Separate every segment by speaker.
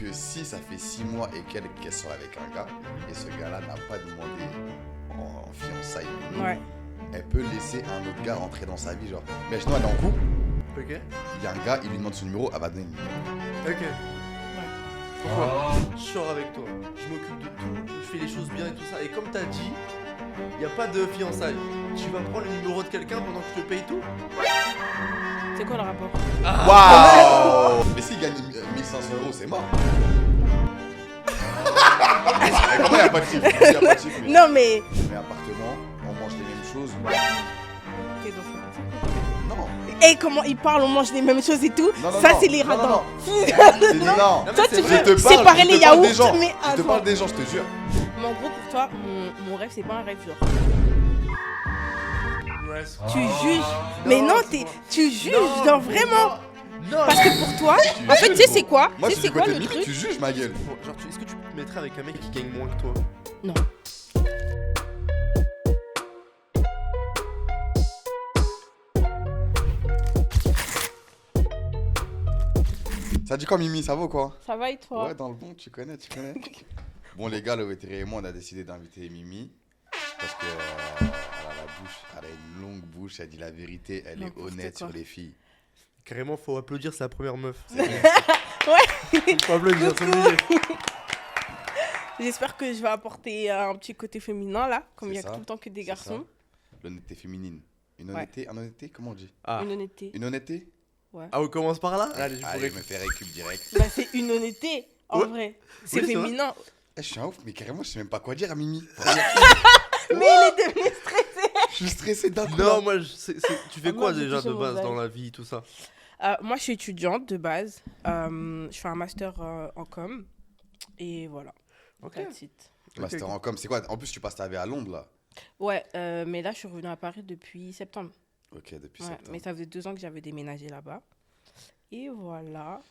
Speaker 1: que si ça fait 6 mois et qu'elle sort avec un gars, et ce gars-là n'a pas demandé en fiançailles,
Speaker 2: Ouais.
Speaker 1: elle peut laisser un autre gars rentrer dans sa vie, genre. Mais sinon, elle est en couple,
Speaker 3: Ok.
Speaker 1: il y a un gars, il lui demande son numéro, elle va donner le numéro.
Speaker 3: Ok. Pourquoi je sors avec toi, je m'occupe de tout, je fais les choses bien et tout ça. Et comme t'as dit, il n'y a pas de fiançailles. Tu vas prendre le numéro de quelqu'un pendant que je te paye tout?
Speaker 2: C'est quoi le rapport?
Speaker 1: Waouh. Mais s'il gagne 1500 €, c'est mort. Mais comment il n'y a pas de chiffre? Il y a pas de chiffre, mais-
Speaker 2: Non, mais.
Speaker 1: Mais appartement, on mange les mêmes choses.
Speaker 2: Ok, donc,
Speaker 1: Non.
Speaker 2: et comment ils parlent, on mange les mêmes choses et tout.
Speaker 1: Non, non,
Speaker 2: Ça,
Speaker 1: non.
Speaker 2: c'est les
Speaker 1: Non, non,
Speaker 2: radins.
Speaker 1: non. J'ai dit non.
Speaker 3: Non, mais
Speaker 2: Toi,
Speaker 3: c'est
Speaker 2: tu
Speaker 3: vrai.
Speaker 2: veux
Speaker 1: Je te parle,
Speaker 2: séparer
Speaker 1: je te
Speaker 2: les
Speaker 1: parle des
Speaker 2: yaourts,
Speaker 1: gens.
Speaker 2: mais
Speaker 1: Je te
Speaker 2: attends.
Speaker 1: parle des gens, je te jure.
Speaker 2: Mais en gros, pour toi, mon rêve, c'est pas un rêve, genre.
Speaker 3: Ouais,
Speaker 2: Tu juges. Mais non, tu juges, genre vraiment.
Speaker 3: Non.
Speaker 2: Parce que pour toi,
Speaker 1: Tu
Speaker 2: en fait, tu sais
Speaker 1: juges,
Speaker 2: c'est quoi?
Speaker 1: Moi,
Speaker 2: Tu
Speaker 1: je
Speaker 2: sais
Speaker 1: suis
Speaker 2: c'est
Speaker 1: du
Speaker 2: quoi
Speaker 1: côté
Speaker 2: le
Speaker 1: de Mimi,
Speaker 2: truc?
Speaker 1: tu juges ma gueule.
Speaker 3: Genre, est-ce que tu te mettrais avec un mec qui gagne moins que toi?
Speaker 2: Non.
Speaker 1: Ça dit quoi, Mimi? Ça va ou quoi?
Speaker 2: Ça va et toi?
Speaker 1: Ouais, dans le bon, tu connais. Bon, les gars, le vétérinaire et moi, on a décidé d'inviter Mimi. Parce que elle a la bouche, elle a une longue bouche, elle dit la vérité, elle est
Speaker 2: N'importe
Speaker 1: honnête
Speaker 2: quoi.
Speaker 1: sur les filles.
Speaker 3: Carrément, faut applaudir, c'est la première meuf.
Speaker 2: Ouais.
Speaker 3: Faut applaudir, c'est obligé.
Speaker 2: J'espère que je vais apporter un petit côté féminin là, comme il y a
Speaker 1: C'est ça,
Speaker 2: tout le temps que des
Speaker 1: c'est
Speaker 2: garçons.
Speaker 1: ça. L'honnêteté féminine. Une
Speaker 2: Ouais.
Speaker 1: honnêteté, un honnêteté, comment on dit?
Speaker 3: Ah.
Speaker 2: Une honnêteté.
Speaker 1: Une honnêteté?
Speaker 3: Ah, on commence par là? Allez, je
Speaker 1: Allez,
Speaker 3: pourrais.
Speaker 1: je me fais récup direct.
Speaker 2: Bah, c'est une honnêteté, en
Speaker 3: Ouais.
Speaker 2: vrai. C'est
Speaker 3: Oui, c'est vrai.
Speaker 2: féminin.
Speaker 1: Eh, je suis un ouf, mais carrément, je sais même pas quoi dire à Mimi.
Speaker 2: Mais il est devenu stressé.
Speaker 1: Je suis stressé d'un coup.
Speaker 3: Non,
Speaker 1: là.
Speaker 3: moi, tu fais
Speaker 2: Ah,
Speaker 3: quoi
Speaker 2: moi, j'ai
Speaker 3: déjà
Speaker 2: touché
Speaker 3: de
Speaker 2: mon
Speaker 3: base
Speaker 2: bail.
Speaker 3: dans la vie, tout ça?
Speaker 2: Moi, je suis étudiante de base. Je fais un master en com. Et voilà.
Speaker 3: Ok.
Speaker 2: That's it.
Speaker 1: Master en com, c'est quoi? En plus, tu passes ta vie à Londres, là.
Speaker 2: Ouais, mais là, je suis revenue à Paris depuis septembre.
Speaker 1: Ok, depuis
Speaker 2: Ouais,
Speaker 1: septembre.
Speaker 2: mais ça faisait 2 ans que j'avais déménagé là-bas. Et voilà.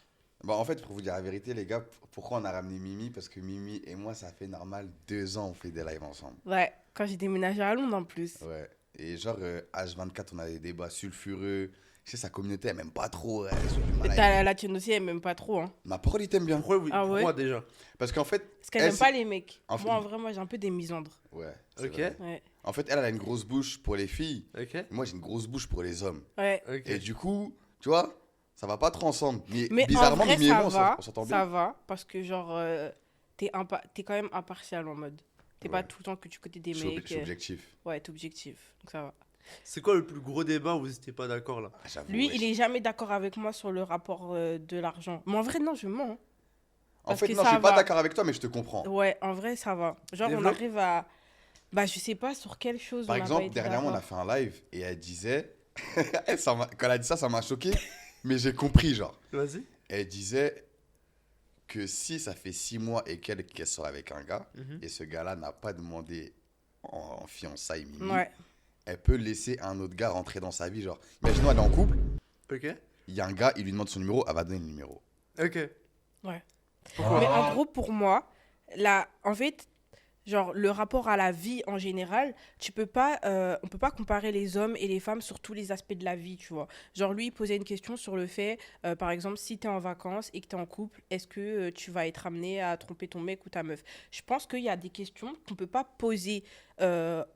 Speaker 1: Bah, en fait, pour vous dire la vérité, les gars, pourquoi on a ramené Mimi? Parce que Mimi et moi, ça fait normal 2 ans on fait des lives ensemble.
Speaker 2: Ouais, quand j'ai déménagé à Londres en plus.
Speaker 1: Ouais. Et genre, H24, on a des débats sulfureux. Je sais, sa communauté, elle m'aime pas trop. Elles sont du mal à-
Speaker 2: La tienne aussi, elle m'aime pas trop. Hein.
Speaker 1: Ma parole, il t'aime bien.
Speaker 3: Pourquoi, oui,
Speaker 2: Ah ouais?
Speaker 3: pourquoi déjà?
Speaker 1: Parce qu'en fait.
Speaker 2: Parce qu'elle
Speaker 1: elle,
Speaker 2: aime pas les mecs.
Speaker 1: En
Speaker 2: Moi, en
Speaker 1: fait-
Speaker 2: vrai, moi, j'ai un peu des misandres.
Speaker 1: Ouais. c'est
Speaker 3: Ok.
Speaker 1: vrai.
Speaker 2: Ouais.
Speaker 1: En fait, elle a une grosse bouche pour les filles.
Speaker 3: Ok.
Speaker 1: Moi, j'ai une grosse bouche pour les hommes.
Speaker 2: Ouais.
Speaker 3: Ok.
Speaker 1: Et du coup, tu vois, ça va pas trop ensemble.
Speaker 2: Mais
Speaker 1: bizarrement,
Speaker 2: en vrai,
Speaker 1: Mimi et
Speaker 2: ça
Speaker 1: moi,
Speaker 2: va.
Speaker 1: on s'entend
Speaker 2: Ça
Speaker 1: bien.
Speaker 2: va. Parce que, genre, t'es quand même impartial en mode. T'es pas
Speaker 1: Ouais.
Speaker 2: tout le temps que tu côté des
Speaker 1: Je suis
Speaker 2: mecs.
Speaker 1: je suis objectif.
Speaker 2: Ouais, t'es objectif. Donc ça va.
Speaker 3: C'est quoi le plus gros débat où vous n'étiez pas d'accord là?
Speaker 1: Ah, j'avoue,
Speaker 2: Lui,
Speaker 1: wesh.
Speaker 2: il est jamais d'accord avec moi sur le rapport de l'argent. Mais en vrai, non, je mens. Hein.
Speaker 1: En
Speaker 2: parce
Speaker 1: fait,
Speaker 2: que
Speaker 1: non, je
Speaker 2: ça
Speaker 1: suis pas
Speaker 2: va.
Speaker 1: d'accord avec toi, mais je te comprends.
Speaker 2: Ouais, en vrai, ça va. Genre, on
Speaker 3: Développe.
Speaker 2: arrive à. Bah, je sais pas sur quelle chose
Speaker 1: Par
Speaker 2: on a pas
Speaker 1: exemple,
Speaker 2: été
Speaker 1: dernièrement, on a
Speaker 2: d'accord.
Speaker 1: fait un live et elle disait. Quand elle a dit ça, ça m'a choqué, mais j'ai compris, genre.
Speaker 3: Vas-y.
Speaker 1: Elle disait que si ça fait 6 mois et qu'elle sort avec un gars,
Speaker 3: Mhm.
Speaker 1: et ce gars-là n'a pas demandé en fiançailles, Mimi,
Speaker 2: Ouais.
Speaker 1: elle peut laisser un autre gars rentrer dans sa vie, genre. Imaginons, elle est en couple,
Speaker 3: Ok.
Speaker 1: il y a un gars, il lui demande son numéro, elle va donner le numéro.
Speaker 3: Ok.
Speaker 2: Ouais.
Speaker 3: Pourquoi?
Speaker 2: Mais en gros, pour moi, en fait, genre, le rapport à la vie en général, on peut pas comparer les hommes et les femmes sur tous les aspects de la vie, tu vois. Genre, lui, il posait une question sur le fait, par exemple, si tu es en vacances et que tu es en couple, est-ce que tu vas être amené à tromper ton mec ou ta meuf? Je pense qu'il y a des questions qu'on peut pas poser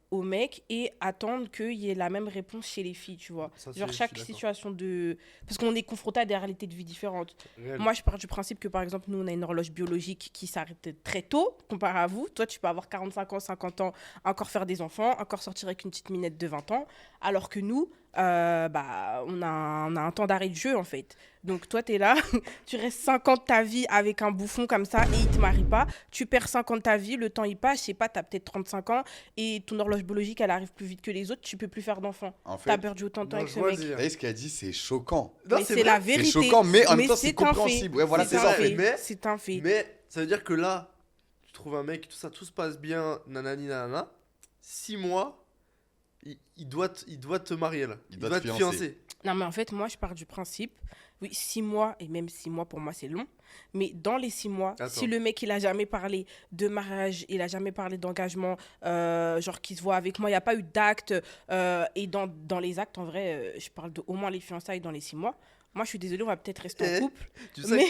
Speaker 2: au mec et attendre qu'il y ait la même réponse chez les filles, tu vois.
Speaker 3: Ça,
Speaker 2: Genre,
Speaker 3: je suis
Speaker 2: chaque
Speaker 3: d'accord.
Speaker 2: situation de... Parce qu'on est confronté à des réalités de vie différentes.
Speaker 3: Réel.
Speaker 2: Moi, je pars du principe que, par exemple, nous, on a une horloge biologique qui s'arrête très tôt, comparé à vous. Toi, tu peux avoir 45 ans, 50 ans, encore faire des enfants, encore sortir avec une petite minette de 20 ans, alors que nous, on a un temps d'arrêt de jeu, en fait. Donc, toi, tu es là, tu restes 5 ans de ta vie avec un bouffon comme ça et il te marie pas. Tu perds 5 ans de ta vie, le temps, il passe, je sais pas, tu as peut-être 35 ans et ton horloge biologique, elle arrive plus vite que les autres, tu peux plus faire d'enfants.
Speaker 1: En
Speaker 2: Tu as
Speaker 1: fait,
Speaker 2: perdu autant de temps
Speaker 3: Non,
Speaker 2: avec
Speaker 3: je
Speaker 2: ce
Speaker 3: vois
Speaker 2: mec.
Speaker 3: dire.
Speaker 1: vous voyez ce qu'elle dit, c'est choquant.
Speaker 3: Non,
Speaker 2: Mais
Speaker 3: c'est
Speaker 2: c'est
Speaker 3: vrai.
Speaker 2: la vérité.
Speaker 1: C'est choquant, mais en même temps,
Speaker 2: c'est
Speaker 1: c'est
Speaker 2: un fait.
Speaker 1: compréhensible. Ouais, voilà,
Speaker 2: C'est
Speaker 1: c'est
Speaker 2: un
Speaker 1: ça.
Speaker 2: fait.
Speaker 3: Mais-
Speaker 2: C'est un fait.
Speaker 3: Mais ça veut dire que là, tu trouves un mec, tout ça, tout se passe bien, nanani nanana. 6 mois, il doit te marier là.
Speaker 1: Il doit te fiancer.
Speaker 2: Non, mais en fait, moi, je pars du principe, oui, 6 mois, et même 6 mois, pour moi, c'est long. Mais dans les 6 mois,
Speaker 3: Attends.
Speaker 2: si le mec, il a jamais parlé de mariage, il a jamais parlé d'engagement, genre qu'il se voit avec moi, il n'y a pas eu d'acte, et dans les actes, en vrai, je parle de au moins les fiançailles dans les 6 mois, moi je suis désolée, on va peut-être rester en couple.
Speaker 3: Tu sais
Speaker 2: Mais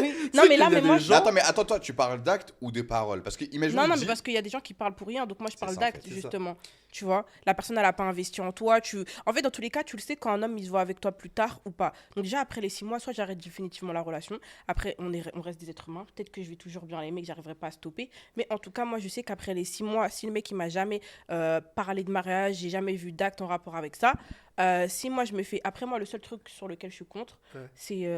Speaker 2: oui. Non, mais
Speaker 3: qu'il y
Speaker 2: là,
Speaker 3: a
Speaker 2: mais
Speaker 3: des
Speaker 2: moi,
Speaker 3: gens-
Speaker 1: Mais attends, toi, tu parles d'actes ou de paroles? Parce que, imagine,
Speaker 2: non, mais parce qu'il y a des gens qui parlent pour rien, donc moi je
Speaker 1: C'est
Speaker 2: parle
Speaker 1: ça, en
Speaker 2: d'actes,
Speaker 1: fait, c'est
Speaker 2: justement. Tu vois, la personne, elle n'a pas investi en toi. En fait, dans tous les cas, tu le sais quand un homme, il se voit avec toi plus tard ou pas. Donc, déjà, après les 6 mois, soit j'arrête définitivement la relation. Après, on reste des êtres humains. Peut-être que je vais toujours bien l'aimer, que j'arriverai pas à stopper. Mais en tout cas, moi, je sais qu'après les 6 mois, si le mec, il m'a jamais parlé de mariage, j'ai jamais vu d'acte en rapport avec ça. Si moi, je me fais. Après, moi, le seul truc sur lequel je suis contre, c'est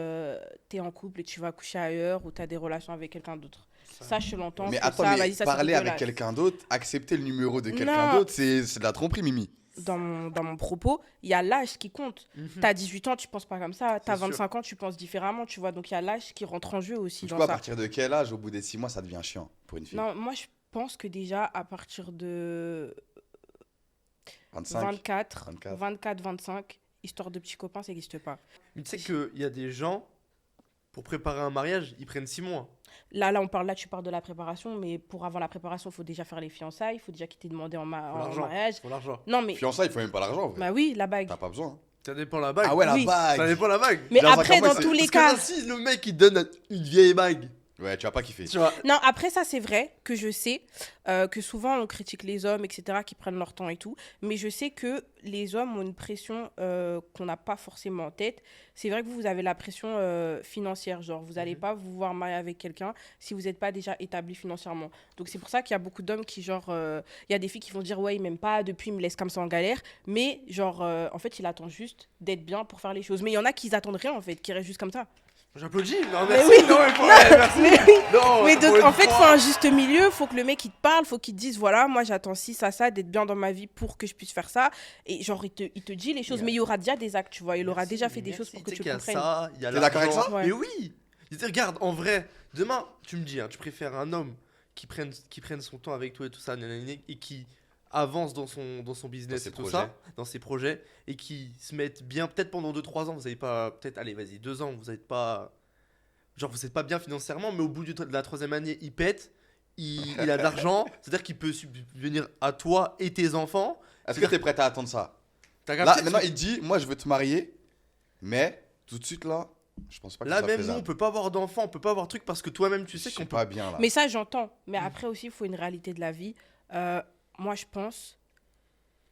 Speaker 2: t'es en couple et tu vas coucher ailleurs ou t'as des relations avec quelqu'un d'autre. Ça, je l'entends.
Speaker 1: Mais
Speaker 2: que
Speaker 1: attends,
Speaker 2: ça,
Speaker 1: mais
Speaker 2: vas-y, ça, c'est
Speaker 1: parler avec
Speaker 2: dégueulasse.
Speaker 1: quelqu'un d'autre, accepter le numéro de quelqu'un
Speaker 2: Non.
Speaker 1: d'autre, c'est de la tromperie, Mimi.
Speaker 2: Dans mon propos, il y a l'âge qui compte. T'as 18 ans, tu penses pas comme ça. T'as
Speaker 3: C'est sûr.
Speaker 2: 25 ans, tu penses différemment, tu vois. Donc il y a l'âge qui rentre en jeu aussi
Speaker 1: Du
Speaker 2: dans
Speaker 1: coup, à
Speaker 2: ça.
Speaker 1: partir de quel âge, au bout des 6 mois, ça devient chiant pour une fille?
Speaker 2: Non, moi je pense que déjà à partir de
Speaker 1: 25?
Speaker 2: 24, 25, histoire de petits copains, ça n'existe pas.
Speaker 3: Mais tu sais qu'il y a des gens, pour préparer un mariage, ils prennent 6 mois.
Speaker 2: Là, tu parles de la préparation, mais pour avant la préparation, il faut déjà faire les fiançailles, il faut déjà qu'il t'ait demandé en mariage.
Speaker 3: Faut l'argent.
Speaker 2: Non, mais.
Speaker 1: Fiançailles, il faut même pas l'argent, en vrai.
Speaker 2: Bah oui, la bague.
Speaker 1: T'as pas besoin. Hein.
Speaker 3: Ça dépend la bague.
Speaker 1: Ah ouais, la
Speaker 2: Oui.
Speaker 3: Ça
Speaker 1: bague.
Speaker 3: dépend la bague.
Speaker 2: Mais
Speaker 1: Dans un
Speaker 2: après,
Speaker 1: cas, moi,
Speaker 2: dans
Speaker 1: c'est-
Speaker 2: tous les
Speaker 3: Parce que
Speaker 2: cas.
Speaker 3: là, si le mec il donne une vieille bague,
Speaker 1: Ouais, tu vas pas kiffer.
Speaker 3: tu vois.
Speaker 2: Non, après ça, c'est vrai que je sais que souvent on critique les hommes, etc., qui prennent leur temps et tout. Mais je sais que les hommes ont une pression qu'on n'a pas forcément en tête. C'est vrai que vous avez la pression financière. Genre, vous n'allez pas vous voir marier avec quelqu'un si vous n'êtes pas déjà établi financièrement. Donc, c'est pour ça qu'il y a beaucoup d'hommes qui, genre, il y a des filles qui vont dire, ouais, il m'aime pas, depuis, il me laisse comme ça en galère. Mais, genre, en fait, il attend juste d'être bien pour faire les choses. Mais il y en a qui attendent rien, en fait, qui restent juste comme ça.
Speaker 3: J'applaudis. Non,
Speaker 2: Mais
Speaker 3: merci.
Speaker 2: oui.
Speaker 3: Non, merci.
Speaker 2: Mais oui.
Speaker 3: Non,
Speaker 2: Mais
Speaker 3: pour
Speaker 2: donc,
Speaker 3: une
Speaker 2: en fait, il
Speaker 3: fois.
Speaker 2: faut un juste milieu. Il faut que le mec, il te parle. Il faut qu'il te dise, voilà, moi, j'attends ci, ça, d'être bien dans ma vie pour que je puisse faire ça. Et genre, il te dit les choses.
Speaker 3: Yeah.
Speaker 2: Mais il y aura déjà des actes, tu vois. Il aura
Speaker 3: Merci,
Speaker 2: déjà fait des
Speaker 3: merci.
Speaker 2: choses pour que
Speaker 3: Tu sais
Speaker 2: tu
Speaker 3: qu'il y a
Speaker 2: comprennes.
Speaker 3: ça, il y a
Speaker 1: T'es d'accord avec
Speaker 3: l'argent.
Speaker 2: ça Ouais.
Speaker 3: Mais oui. Je dis, regarde, en vrai, demain, tu me dis, hein, tu préfères un homme qui prenne son temps avec toi et tout ça, nanani, et qui avance dans son business
Speaker 1: ses
Speaker 3: et tout
Speaker 1: projets.
Speaker 3: ça, dans ses projets, et qui se mette bien, peut-être pendant 2-3 ans, vous n'avez pas, peut-être, allez, vas-y, 2 ans, vous n'êtes pas, genre, vous n'êtes pas bien financièrement, mais au bout de la 3e année, il pète, il a de l'argent, c'est-à-dire qu'il peut subvenir à toi et tes enfants.
Speaker 1: Est-ce que t'es prête à attendre ça?
Speaker 3: T'as
Speaker 1: Là,
Speaker 3: capté?
Speaker 1: maintenant, il dit, moi, je veux te marier, mais tout de suite, là, je pense pas que
Speaker 3: Là,
Speaker 1: ça soit
Speaker 3: même nous, on
Speaker 1: faisable.
Speaker 3: peut pas avoir d'enfants, on peut pas avoir de trucs parce que toi-même, tu
Speaker 1: Je
Speaker 3: sais
Speaker 1: suis
Speaker 3: qu'on peut.
Speaker 1: pas bien, là.
Speaker 2: Mais ça, j'entends. Mais après aussi, il faut une réalité de la vie. Moi, je pense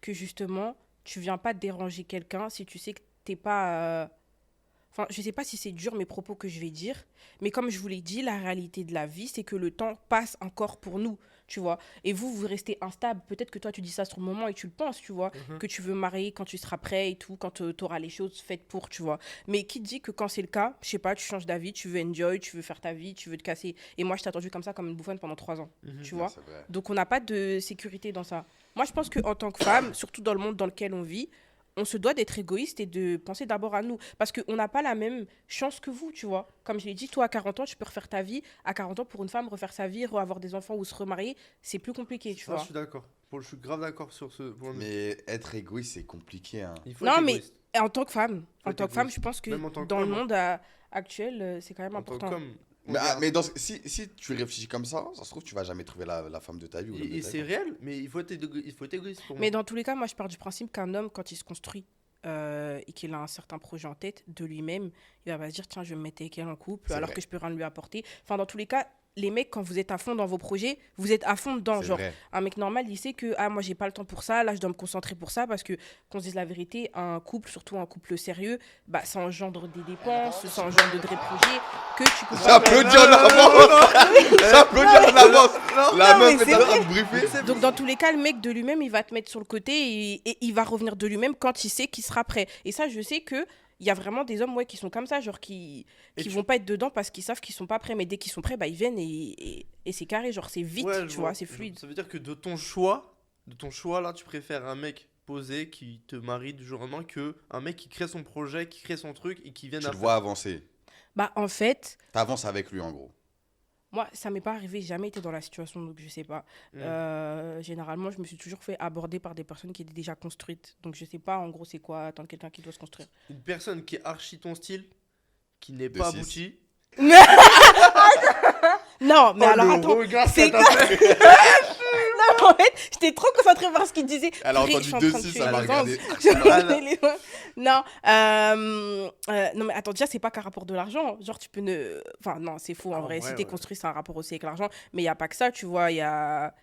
Speaker 2: que justement, tu viens pas déranger quelqu'un si tu sais que t'es pas. Enfin, je sais pas si c'est dur mes propos que je vais dire, mais comme je vous l'ai dit, la réalité de la vie, c'est que le temps passe encore pour nous, tu vois. Et vous restez instable. Peut-être que toi, tu dis ça sur le moment et tu le penses, tu vois, que tu veux marier quand tu seras prêt et tout, quand tu auras les choses faites pour, tu vois. Mais qui te dit que quand c'est le cas, je sais pas, tu changes d'avis, tu veux enjoy, tu veux faire ta vie, tu veux te casser. Et moi, je t'ai attendu comme ça, comme une bouffonne pendant 3 ans, tu vois.
Speaker 1: C'est vrai.
Speaker 2: Donc, on n'a pas de sécurité dans ça. Moi, je pense qu'en tant que femme, surtout dans le monde dans lequel on vit, on se doit d'être égoïste et de penser d'abord à nous. Parce qu'on n'a pas la même chance que vous, tu vois. Comme je l'ai dit, toi, à 40 ans, tu peux refaire ta vie. À 40 ans, pour une femme, refaire sa vie, avoir des enfants ou se remarier, c'est plus compliqué, tu
Speaker 3: Ça,
Speaker 2: vois.
Speaker 3: je suis d'accord. Je suis grave d'accord sur ce point.
Speaker 1: Mais être égoïste, c'est compliqué, hein.
Speaker 3: Il faut
Speaker 2: Non,
Speaker 3: être
Speaker 2: mais
Speaker 3: égoïste.
Speaker 2: Et en tant que femme,
Speaker 3: être égoïste.
Speaker 2: je pense que
Speaker 3: Même en tant que
Speaker 2: dans le
Speaker 3: homme, hein.
Speaker 2: monde actuel, c'est quand même
Speaker 3: En tant
Speaker 2: important.
Speaker 3: qu'homme, on
Speaker 1: Mais,
Speaker 3: regarde.
Speaker 1: mais si tu réfléchis comme ça se trouve, tu vas jamais trouver la femme de ta vie. Ou l'homme de
Speaker 3: Et
Speaker 1: ta
Speaker 3: c'est
Speaker 1: vie.
Speaker 3: réel, mais il faut être égoïste pour moi.
Speaker 2: Mais dans tous les cas, moi, je pars du principe qu'un homme, quand il se construit et qu'il a un certain projet en tête de lui-même, il va pas se dire, tiens, je vais me mettre avec elle en couple,
Speaker 1: C'est
Speaker 2: alors
Speaker 1: vrai.
Speaker 2: que je peux rien lui apporter. Enfin, dans tous les cas, les mecs, quand vous êtes à fond dans vos projets, vous êtes à fond dedans.
Speaker 1: C'est
Speaker 2: Genre,
Speaker 1: vrai.
Speaker 2: un mec normal, il sait que, moi, j'ai pas le temps pour ça, là, je dois me concentrer pour ça, parce que, qu'on se dise la vérité, un couple, surtout un couple sérieux, bah, ça engendre des dépenses, ça engendre de vrais projets que tu peux pas faire.
Speaker 1: J'applaudis en avance. J'applaudis en avance. La
Speaker 2: Non, mais
Speaker 1: meuf
Speaker 2: c'est
Speaker 1: est en train de briefer.
Speaker 2: Donc, dans tous les cas, le mec de lui-même, il va te mettre sur le côté et il va revenir de lui-même quand il sait qu'il sera prêt. Et ça, je sais que il y a vraiment des hommes qui sont comme ça, genre qui vont pas être dedans parce qu'ils savent qu'ils sont pas prêts. Mais dès qu'ils sont prêts, bah, ils viennent et c'est carré, genre c'est vite,
Speaker 3: Ouais, je
Speaker 2: tu vois, c'est fluide.
Speaker 3: Ça veut dire que de ton choix là, tu préfères un mec posé qui te marie du jour au lendemain que un mec qui crée son projet, qui crée son truc et qui vient
Speaker 1: Tu
Speaker 3: à
Speaker 1: le vois avancer.
Speaker 2: Bah, en fait,
Speaker 1: T'avances avec lui, en gros.
Speaker 2: moi, ça m'est pas arrivé, j'ai jamais été dans la situation, donc je sais pas. Généralement, je me suis toujours fait aborder par des personnes qui étaient déjà construites. Donc je sais pas, en gros, c'est quoi attendre quelqu'un qui doit se construire.
Speaker 3: Une personne qui est archi ton style, qui n'est
Speaker 1: De
Speaker 3: pas
Speaker 1: six.
Speaker 3: aboutie.
Speaker 2: Non, mais alors
Speaker 3: le
Speaker 2: attends.
Speaker 3: regard,
Speaker 2: c'est
Speaker 3: ça t'a
Speaker 2: quoi
Speaker 3: fait.
Speaker 2: Non, En fait, j'étais trop concentrée par ce qu'il disait.
Speaker 1: Elle a
Speaker 2: Purée,
Speaker 1: entendu
Speaker 2: je suis en train de
Speaker 1: 2-6,
Speaker 2: tuer
Speaker 1: elle m'a
Speaker 2: les
Speaker 1: regardé.
Speaker 2: anges. Non, non, mais attends, déjà, c'est pas qu'un rapport de l'argent. Genre, tu peux ne. Enfin, non, c'est faux en
Speaker 3: Ah,
Speaker 2: vrai.
Speaker 3: ouais,
Speaker 2: Si t'es
Speaker 3: ouais.
Speaker 2: construit, c'est un rapport aussi avec l'argent. Mais il n'y a pas que ça, tu vois. Il y a.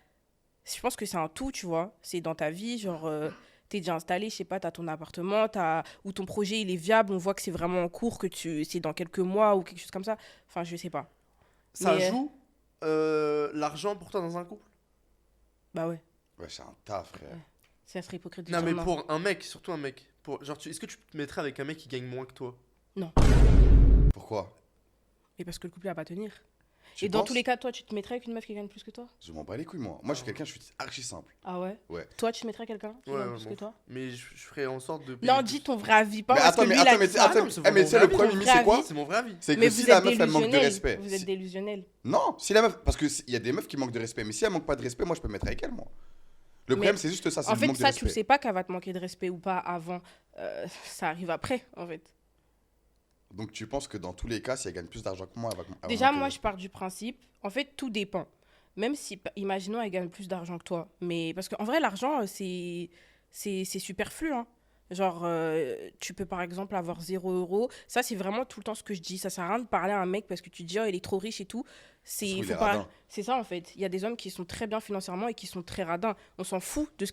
Speaker 2: Je pense que c'est un tout, tu vois. C'est dans ta vie, genre. T'es déjà installé, je sais pas, t'as ton appartement, ou ton projet il est viable, on voit que c'est vraiment en cours, que c'est dans quelques mois ou quelque chose comme ça. Enfin, je sais pas.
Speaker 3: Ça
Speaker 2: Mais,
Speaker 3: joue l'argent pour toi dans un couple?
Speaker 2: Bah ouais,
Speaker 1: Ouais, c'est un taf, frère.
Speaker 2: Ouais. ça serait hypocrite de
Speaker 3: Non,
Speaker 2: dire
Speaker 3: mais
Speaker 2: non.
Speaker 3: pour un mec, surtout un mec. Genre, est-ce que tu te mettrais avec un mec qui gagne moins que toi?
Speaker 1: Pourquoi?
Speaker 2: Mais parce que le couple il va pas tenir.
Speaker 1: Tu
Speaker 2: Et dans
Speaker 1: penses?
Speaker 2: tous les cas, toi, tu te mettrais avec une meuf qui gagne plus que toi?
Speaker 1: Je m'en bats les couilles, moi. Moi, je suis quelqu'un, je suis archi simple.
Speaker 2: Ah ouais?
Speaker 1: Ouais.
Speaker 2: Toi, tu te mettrais quelqu'un qui
Speaker 3: Ouais,
Speaker 2: gagne
Speaker 3: ouais,
Speaker 2: plus
Speaker 3: bon.
Speaker 2: que toi?
Speaker 3: Mais je ferais en sorte de.
Speaker 2: Non, dis ton vrai avis, pas
Speaker 1: Mais
Speaker 2: parce
Speaker 1: attends,
Speaker 2: que
Speaker 1: mais
Speaker 2: lui, il a
Speaker 1: attends, mais
Speaker 2: dit ça.
Speaker 3: Ah non, mais c'est mon
Speaker 1: mais tu sais, le
Speaker 3: vrai
Speaker 1: premier
Speaker 3: avis.
Speaker 1: ennemi, c'est quoi?
Speaker 3: C'est mon vrai avis.
Speaker 1: C'est que
Speaker 2: Mais
Speaker 1: si
Speaker 2: vous
Speaker 1: la
Speaker 2: êtes
Speaker 1: meuf, elle manque de
Speaker 2: délusionnel.
Speaker 1: respect.
Speaker 2: Vous êtes délusionnel.
Speaker 1: Non, si la meuf. Parce qu'il y a des meufs qui manquent de respect, mais si elle manque pas de respect, moi, je peux me mettre avec elle, moi. Le problème, c'est juste ça, c'est
Speaker 2: En
Speaker 1: le
Speaker 2: fait,
Speaker 1: manque de
Speaker 2: ça, tu le
Speaker 1: respect.
Speaker 2: sais pas qu'elle va te manquer de respect ou pas avant. Ça arrive après, en fait.
Speaker 1: Donc, tu penses que dans tous les cas, si elle gagne plus d'argent que moi, elle va
Speaker 2: Déjà,
Speaker 1: manquer de
Speaker 2: moi, je
Speaker 1: respect.
Speaker 2: pars du principe, en fait, tout dépend. Même si, imaginons, elle gagne plus d'argent que toi. Mais parce qu'en vrai, l'argent, c'est superflu, hein. Genre, tu peux par exemple avoir 0 €. Ça, c'est vraiment tout le temps ce que je dis. Ça sert à rien de parler à un mec parce que tu te dis, oh, il est trop riche et tout.
Speaker 1: Ça se trouve, il
Speaker 2: Faut
Speaker 1: est
Speaker 2: pas...
Speaker 1: radin.
Speaker 2: C'est ça, en fait. Il y a des hommes qui sont très bien financièrement et qui sont très radins. On s'en fout de ce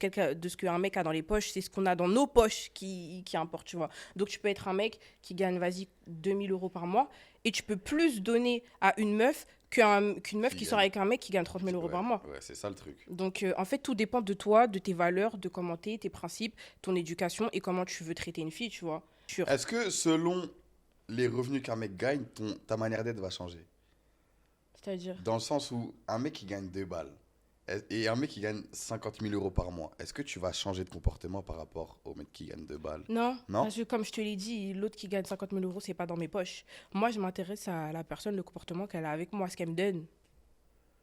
Speaker 2: qu'un mec a dans les poches. C'est ce qu'on a dans nos poches qui importe, tu vois. Donc, tu peux être un mec qui gagne, vas-y, 2000 € par mois et tu peux plus donner à une meuf qu'une meuf
Speaker 1: Qui
Speaker 2: qui
Speaker 1: gagne.
Speaker 2: sort avec un mec qui gagne 30 000 €
Speaker 1: Ouais,
Speaker 2: par mois.
Speaker 1: Ouais, c'est ça le truc.
Speaker 2: Donc, en fait, tout dépend de toi, de tes valeurs, de comment t'es, tes principes, ton éducation et comment tu veux traiter une fille, tu vois.
Speaker 1: Est-ce que selon les revenus qu'un mec gagne, ta manière d'être va changer?
Speaker 2: C'est-à-dire.
Speaker 1: Dans le sens où un mec qui gagne 2 balles et un mec qui gagne 50 000 € par mois, est-ce que tu vas changer de comportement par rapport au mec qui gagne 2 balles?
Speaker 2: Non,
Speaker 1: Non.
Speaker 2: parce que comme je te l'ai dit, l'autre qui gagne 50 000 €, c'est pas dans mes poches. Moi, je m'intéresse à la personne, le comportement qu'elle a avec moi, ce qu'elle me donne.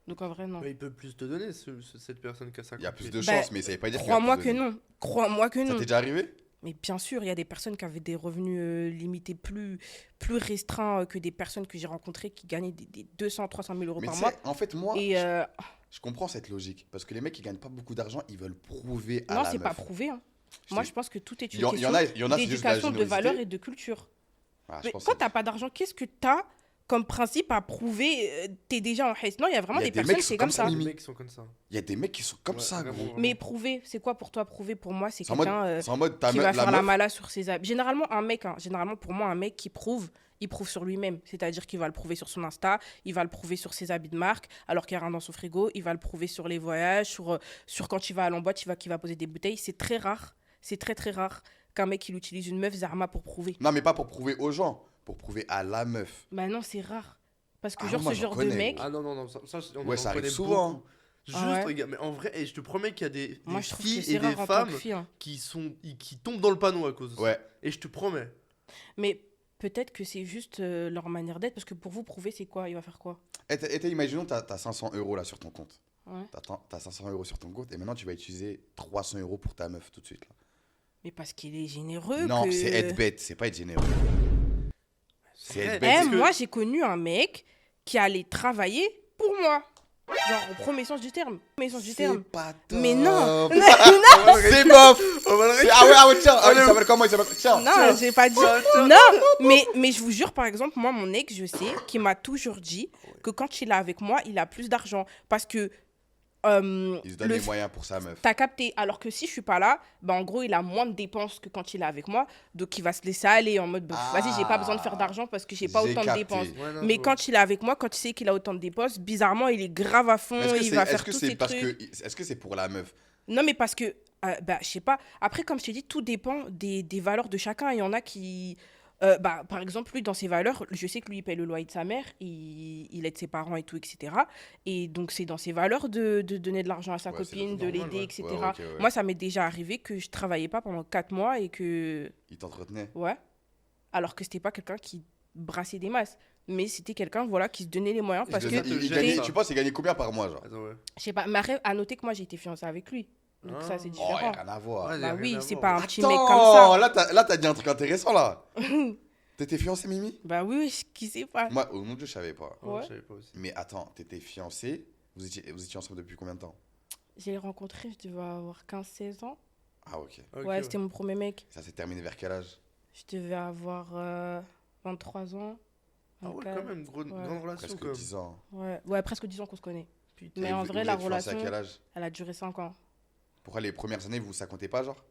Speaker 2: Donc, en vrai, non.
Speaker 3: Ouais, il peut plus te donner, cette personne qui a ça.
Speaker 1: Il y a plus de
Speaker 2: Bah,
Speaker 1: chances, mais ça veut pas dire qu'il y a
Speaker 2: Crois-moi
Speaker 1: plus
Speaker 2: que
Speaker 1: de-
Speaker 2: non. Crois-moi que
Speaker 1: Ça
Speaker 2: non.
Speaker 1: t'est déjà arrivé?
Speaker 2: Mais bien sûr, il y a des personnes qui avaient des revenus limités plus restreints que des personnes que j'ai rencontrées qui gagnaient des 200, 300 000 €
Speaker 1: Mais
Speaker 2: par
Speaker 1: tu
Speaker 2: mois.
Speaker 1: sais, en fait, moi,
Speaker 2: Et
Speaker 1: je comprends cette logique. Parce que les mecs qui gagnent pas beaucoup d'argent, ils veulent prouver à
Speaker 2: non,
Speaker 1: la
Speaker 2: c'est
Speaker 1: meuf.
Speaker 2: pas prouvé. Hein.
Speaker 1: Je
Speaker 2: Moi,
Speaker 1: sais-
Speaker 2: je pense que tout est
Speaker 1: Il
Speaker 2: une
Speaker 1: y en a, c'est juste de la
Speaker 2: d'éducation, de
Speaker 1: générosité.
Speaker 2: valeurs et de culture.
Speaker 1: Ah, je
Speaker 2: Mais
Speaker 1: pense
Speaker 2: quand
Speaker 1: que
Speaker 2: t'as pas d'argent, qu'est-ce que t'as comme principe à prouver T'es déjà en haisse. Non, il y a vraiment
Speaker 1: Il y a
Speaker 2: des
Speaker 1: des
Speaker 2: personnes
Speaker 1: mecs qui
Speaker 2: c'est
Speaker 1: sont
Speaker 2: comme
Speaker 1: comme
Speaker 2: ça.
Speaker 3: Les
Speaker 1: Mimi.
Speaker 3: mecs sont comme ça.
Speaker 1: il y a des mecs qui sont comme
Speaker 3: Ouais,
Speaker 1: ça,
Speaker 3: vraiment,
Speaker 1: gros.
Speaker 3: vraiment.
Speaker 2: Mais prouver, c'est quoi pour toi prouver? Pour moi, c'est
Speaker 1: C'est en mode,
Speaker 2: quelqu'un
Speaker 1: c'est en mode ta
Speaker 2: qui
Speaker 1: meuf-
Speaker 2: va
Speaker 1: la
Speaker 2: faire la
Speaker 1: meuf,
Speaker 2: mala sur ses habits. Généralement, un mec, généralement pour moi, un mec qui prouve, il prouve sur lui-même. C'est-à-dire qu'il va le prouver sur son Insta, il va le prouver sur ses habits de marque, alors qu'il n'y a rien dans son frigo, il va le prouver sur les voyages, sur quand il va aller en boîte, qu'il va poser des bouteilles. C'est très rare, c'est très très rare qu'un mec il utilise une meuf Zarma pour prouver.
Speaker 1: Non, mais pas pour prouver aux gens, pour prouver à la meuf.
Speaker 2: Bah non, c'est rare. Parce que
Speaker 1: Ah,
Speaker 2: genre
Speaker 1: moi,
Speaker 2: ce
Speaker 1: j'en
Speaker 2: genre de
Speaker 1: connais,
Speaker 2: mec,
Speaker 1: gros.
Speaker 3: Ah non, non, non, on
Speaker 1: Ouais,
Speaker 3: en
Speaker 1: ça arrive
Speaker 3: connaît
Speaker 1: souvent.
Speaker 3: beaucoup. Juste,
Speaker 2: Ah ouais.
Speaker 3: regarde, mais en vrai, et je te promets qu'il y a des
Speaker 2: moi je trouve que
Speaker 3: filles
Speaker 2: c'est
Speaker 3: et des
Speaker 2: rare en tant
Speaker 3: femmes
Speaker 2: que fille. Hein.
Speaker 3: qui tombent dans le panneau à cause de ça.
Speaker 1: Ouais.
Speaker 3: Et je te promets.
Speaker 2: Mais peut-être que c'est juste leur manière d'être, parce que pour vous, prouver, c'est quoi? Il va faire quoi?
Speaker 1: Imaginons, t'as 500 € là sur ton compte.
Speaker 2: Ouais.
Speaker 1: T'as 500 € sur ton compte et maintenant tu vas utiliser 300 € pour ta meuf tout de suite. Là.
Speaker 2: Mais parce qu'il est généreux.
Speaker 1: Non,
Speaker 2: que...
Speaker 1: c'est être bête, c'est pas être généreux. C'est être
Speaker 3: vrai.
Speaker 1: bête.
Speaker 2: Eh,
Speaker 3: Parce que-
Speaker 2: moi, j'ai connu un mec qui allait travailler pour moi. Genre, au premier sens du terme. Premier sens du terme.
Speaker 1: pas top.
Speaker 2: Mais non.
Speaker 1: C'est bof.
Speaker 3: On va le
Speaker 1: Ah ouais, tiens. Ah, il s'appelle comment? Il s'appelle tiens.
Speaker 2: Non, j'ai pas dit.
Speaker 3: Tiens.
Speaker 2: Non, mais je vous jure, par exemple, moi, mon ex, je sais, qui m'a toujours dit que quand il est avec moi, il a plus d'argent. Parce que.
Speaker 1: Il se donne les moyens pour sa meuf.
Speaker 2: T'as capté. Alors que si je suis pas là, bah en gros, il a moins de dépenses que quand il est avec moi. Donc, il va se laisser aller en mode, bah, vas-y, j'ai pas besoin de faire d'argent parce que j'ai pas
Speaker 1: J'ai
Speaker 2: autant de
Speaker 1: capté.
Speaker 2: dépenses.
Speaker 3: Ouais, non,
Speaker 2: Mais
Speaker 3: je
Speaker 2: quand il est avec moi, quand il sait qu'il a autant de dépenses, bizarrement, il est grave à fond,
Speaker 1: Est-ce que
Speaker 2: il
Speaker 1: c'est
Speaker 2: va
Speaker 1: est-ce
Speaker 2: faire
Speaker 1: que
Speaker 2: tous
Speaker 1: c'est
Speaker 2: ses
Speaker 1: parce
Speaker 2: trucs.
Speaker 1: que est-ce que c'est pour la meuf?
Speaker 2: Non, mais parce que, bah, je sais pas. Après, comme je t'ai dit, tout dépend des valeurs de chacun. Il y en a qui. Bah, par exemple, lui, dans ses valeurs, je sais que lui, il paye le loyer de sa mère, il aide ses parents et tout, etc. Et donc, c'est dans ses valeurs de donner de l'argent à sa
Speaker 1: Ouais, c'est
Speaker 2: copine, de
Speaker 3: normal,
Speaker 2: l'aider,
Speaker 3: ouais.
Speaker 2: etc.
Speaker 1: Ouais, ok, ouais.
Speaker 2: Moi, ça m'est déjà arrivé que je travaillais pas pendant 4 mois et que.
Speaker 1: Il t'entretenait.
Speaker 2: Ouais. Alors que c'était pas quelqu'un qui brassait des masses. Mais c'était quelqu'un, voilà, qui se donnait les moyens parce
Speaker 3: Il
Speaker 2: que.
Speaker 3: te
Speaker 1: il
Speaker 3: gêne,
Speaker 1: gagnait,
Speaker 3: ça.
Speaker 1: tu penses qu'il gagnait combien par mois, genre?
Speaker 3: Attends, ouais.
Speaker 2: Je sais pas, mais après, à noter que moi, j'ai été fiancée avec lui. Donc,
Speaker 3: Ah.
Speaker 2: ça, c'est
Speaker 1: Oh,
Speaker 2: différent.
Speaker 1: y a rien à voir.
Speaker 3: Ouais, y
Speaker 2: Bah
Speaker 3: a rien
Speaker 2: oui,
Speaker 3: à
Speaker 2: c'est
Speaker 3: voir.
Speaker 2: pas un petit mec comme ça.
Speaker 1: Attends, là, t'as dit un truc intéressant, là. T'étais fiancé, Mimi?
Speaker 2: Bah oui, qui sait pas.
Speaker 1: Moi, au nom de Dieu, je savais pas.
Speaker 3: Ouais,
Speaker 2: Ouais.
Speaker 3: je savais pas aussi.
Speaker 1: Mais attends, t'étais fiancé, vous étiez ensemble depuis combien de temps?
Speaker 2: J'ai rencontré, je devais avoir 15-16 ans.
Speaker 1: Ah, ok.
Speaker 3: Ok,
Speaker 2: Ouais, c'était mon premier mec.
Speaker 1: Ça s'est terminé vers quel âge?
Speaker 2: Je devais avoir 23 ans.
Speaker 3: Ah ouais,
Speaker 2: 24.
Speaker 3: quand même, grande relation
Speaker 1: Presque
Speaker 3: quand même.
Speaker 1: 10 ans.
Speaker 2: Ouais, presque 10 ans qu'on se connaît.
Speaker 3: Putain.
Speaker 2: Mais
Speaker 1: Et
Speaker 2: en
Speaker 1: vous-
Speaker 2: vrai,
Speaker 1: vous
Speaker 2: la
Speaker 1: êtes fiancés
Speaker 2: relation,
Speaker 1: à quel âge?
Speaker 2: elle a duré 5 ans.
Speaker 1: Pourquoi les premières années, vous, ça comptait pas, genre?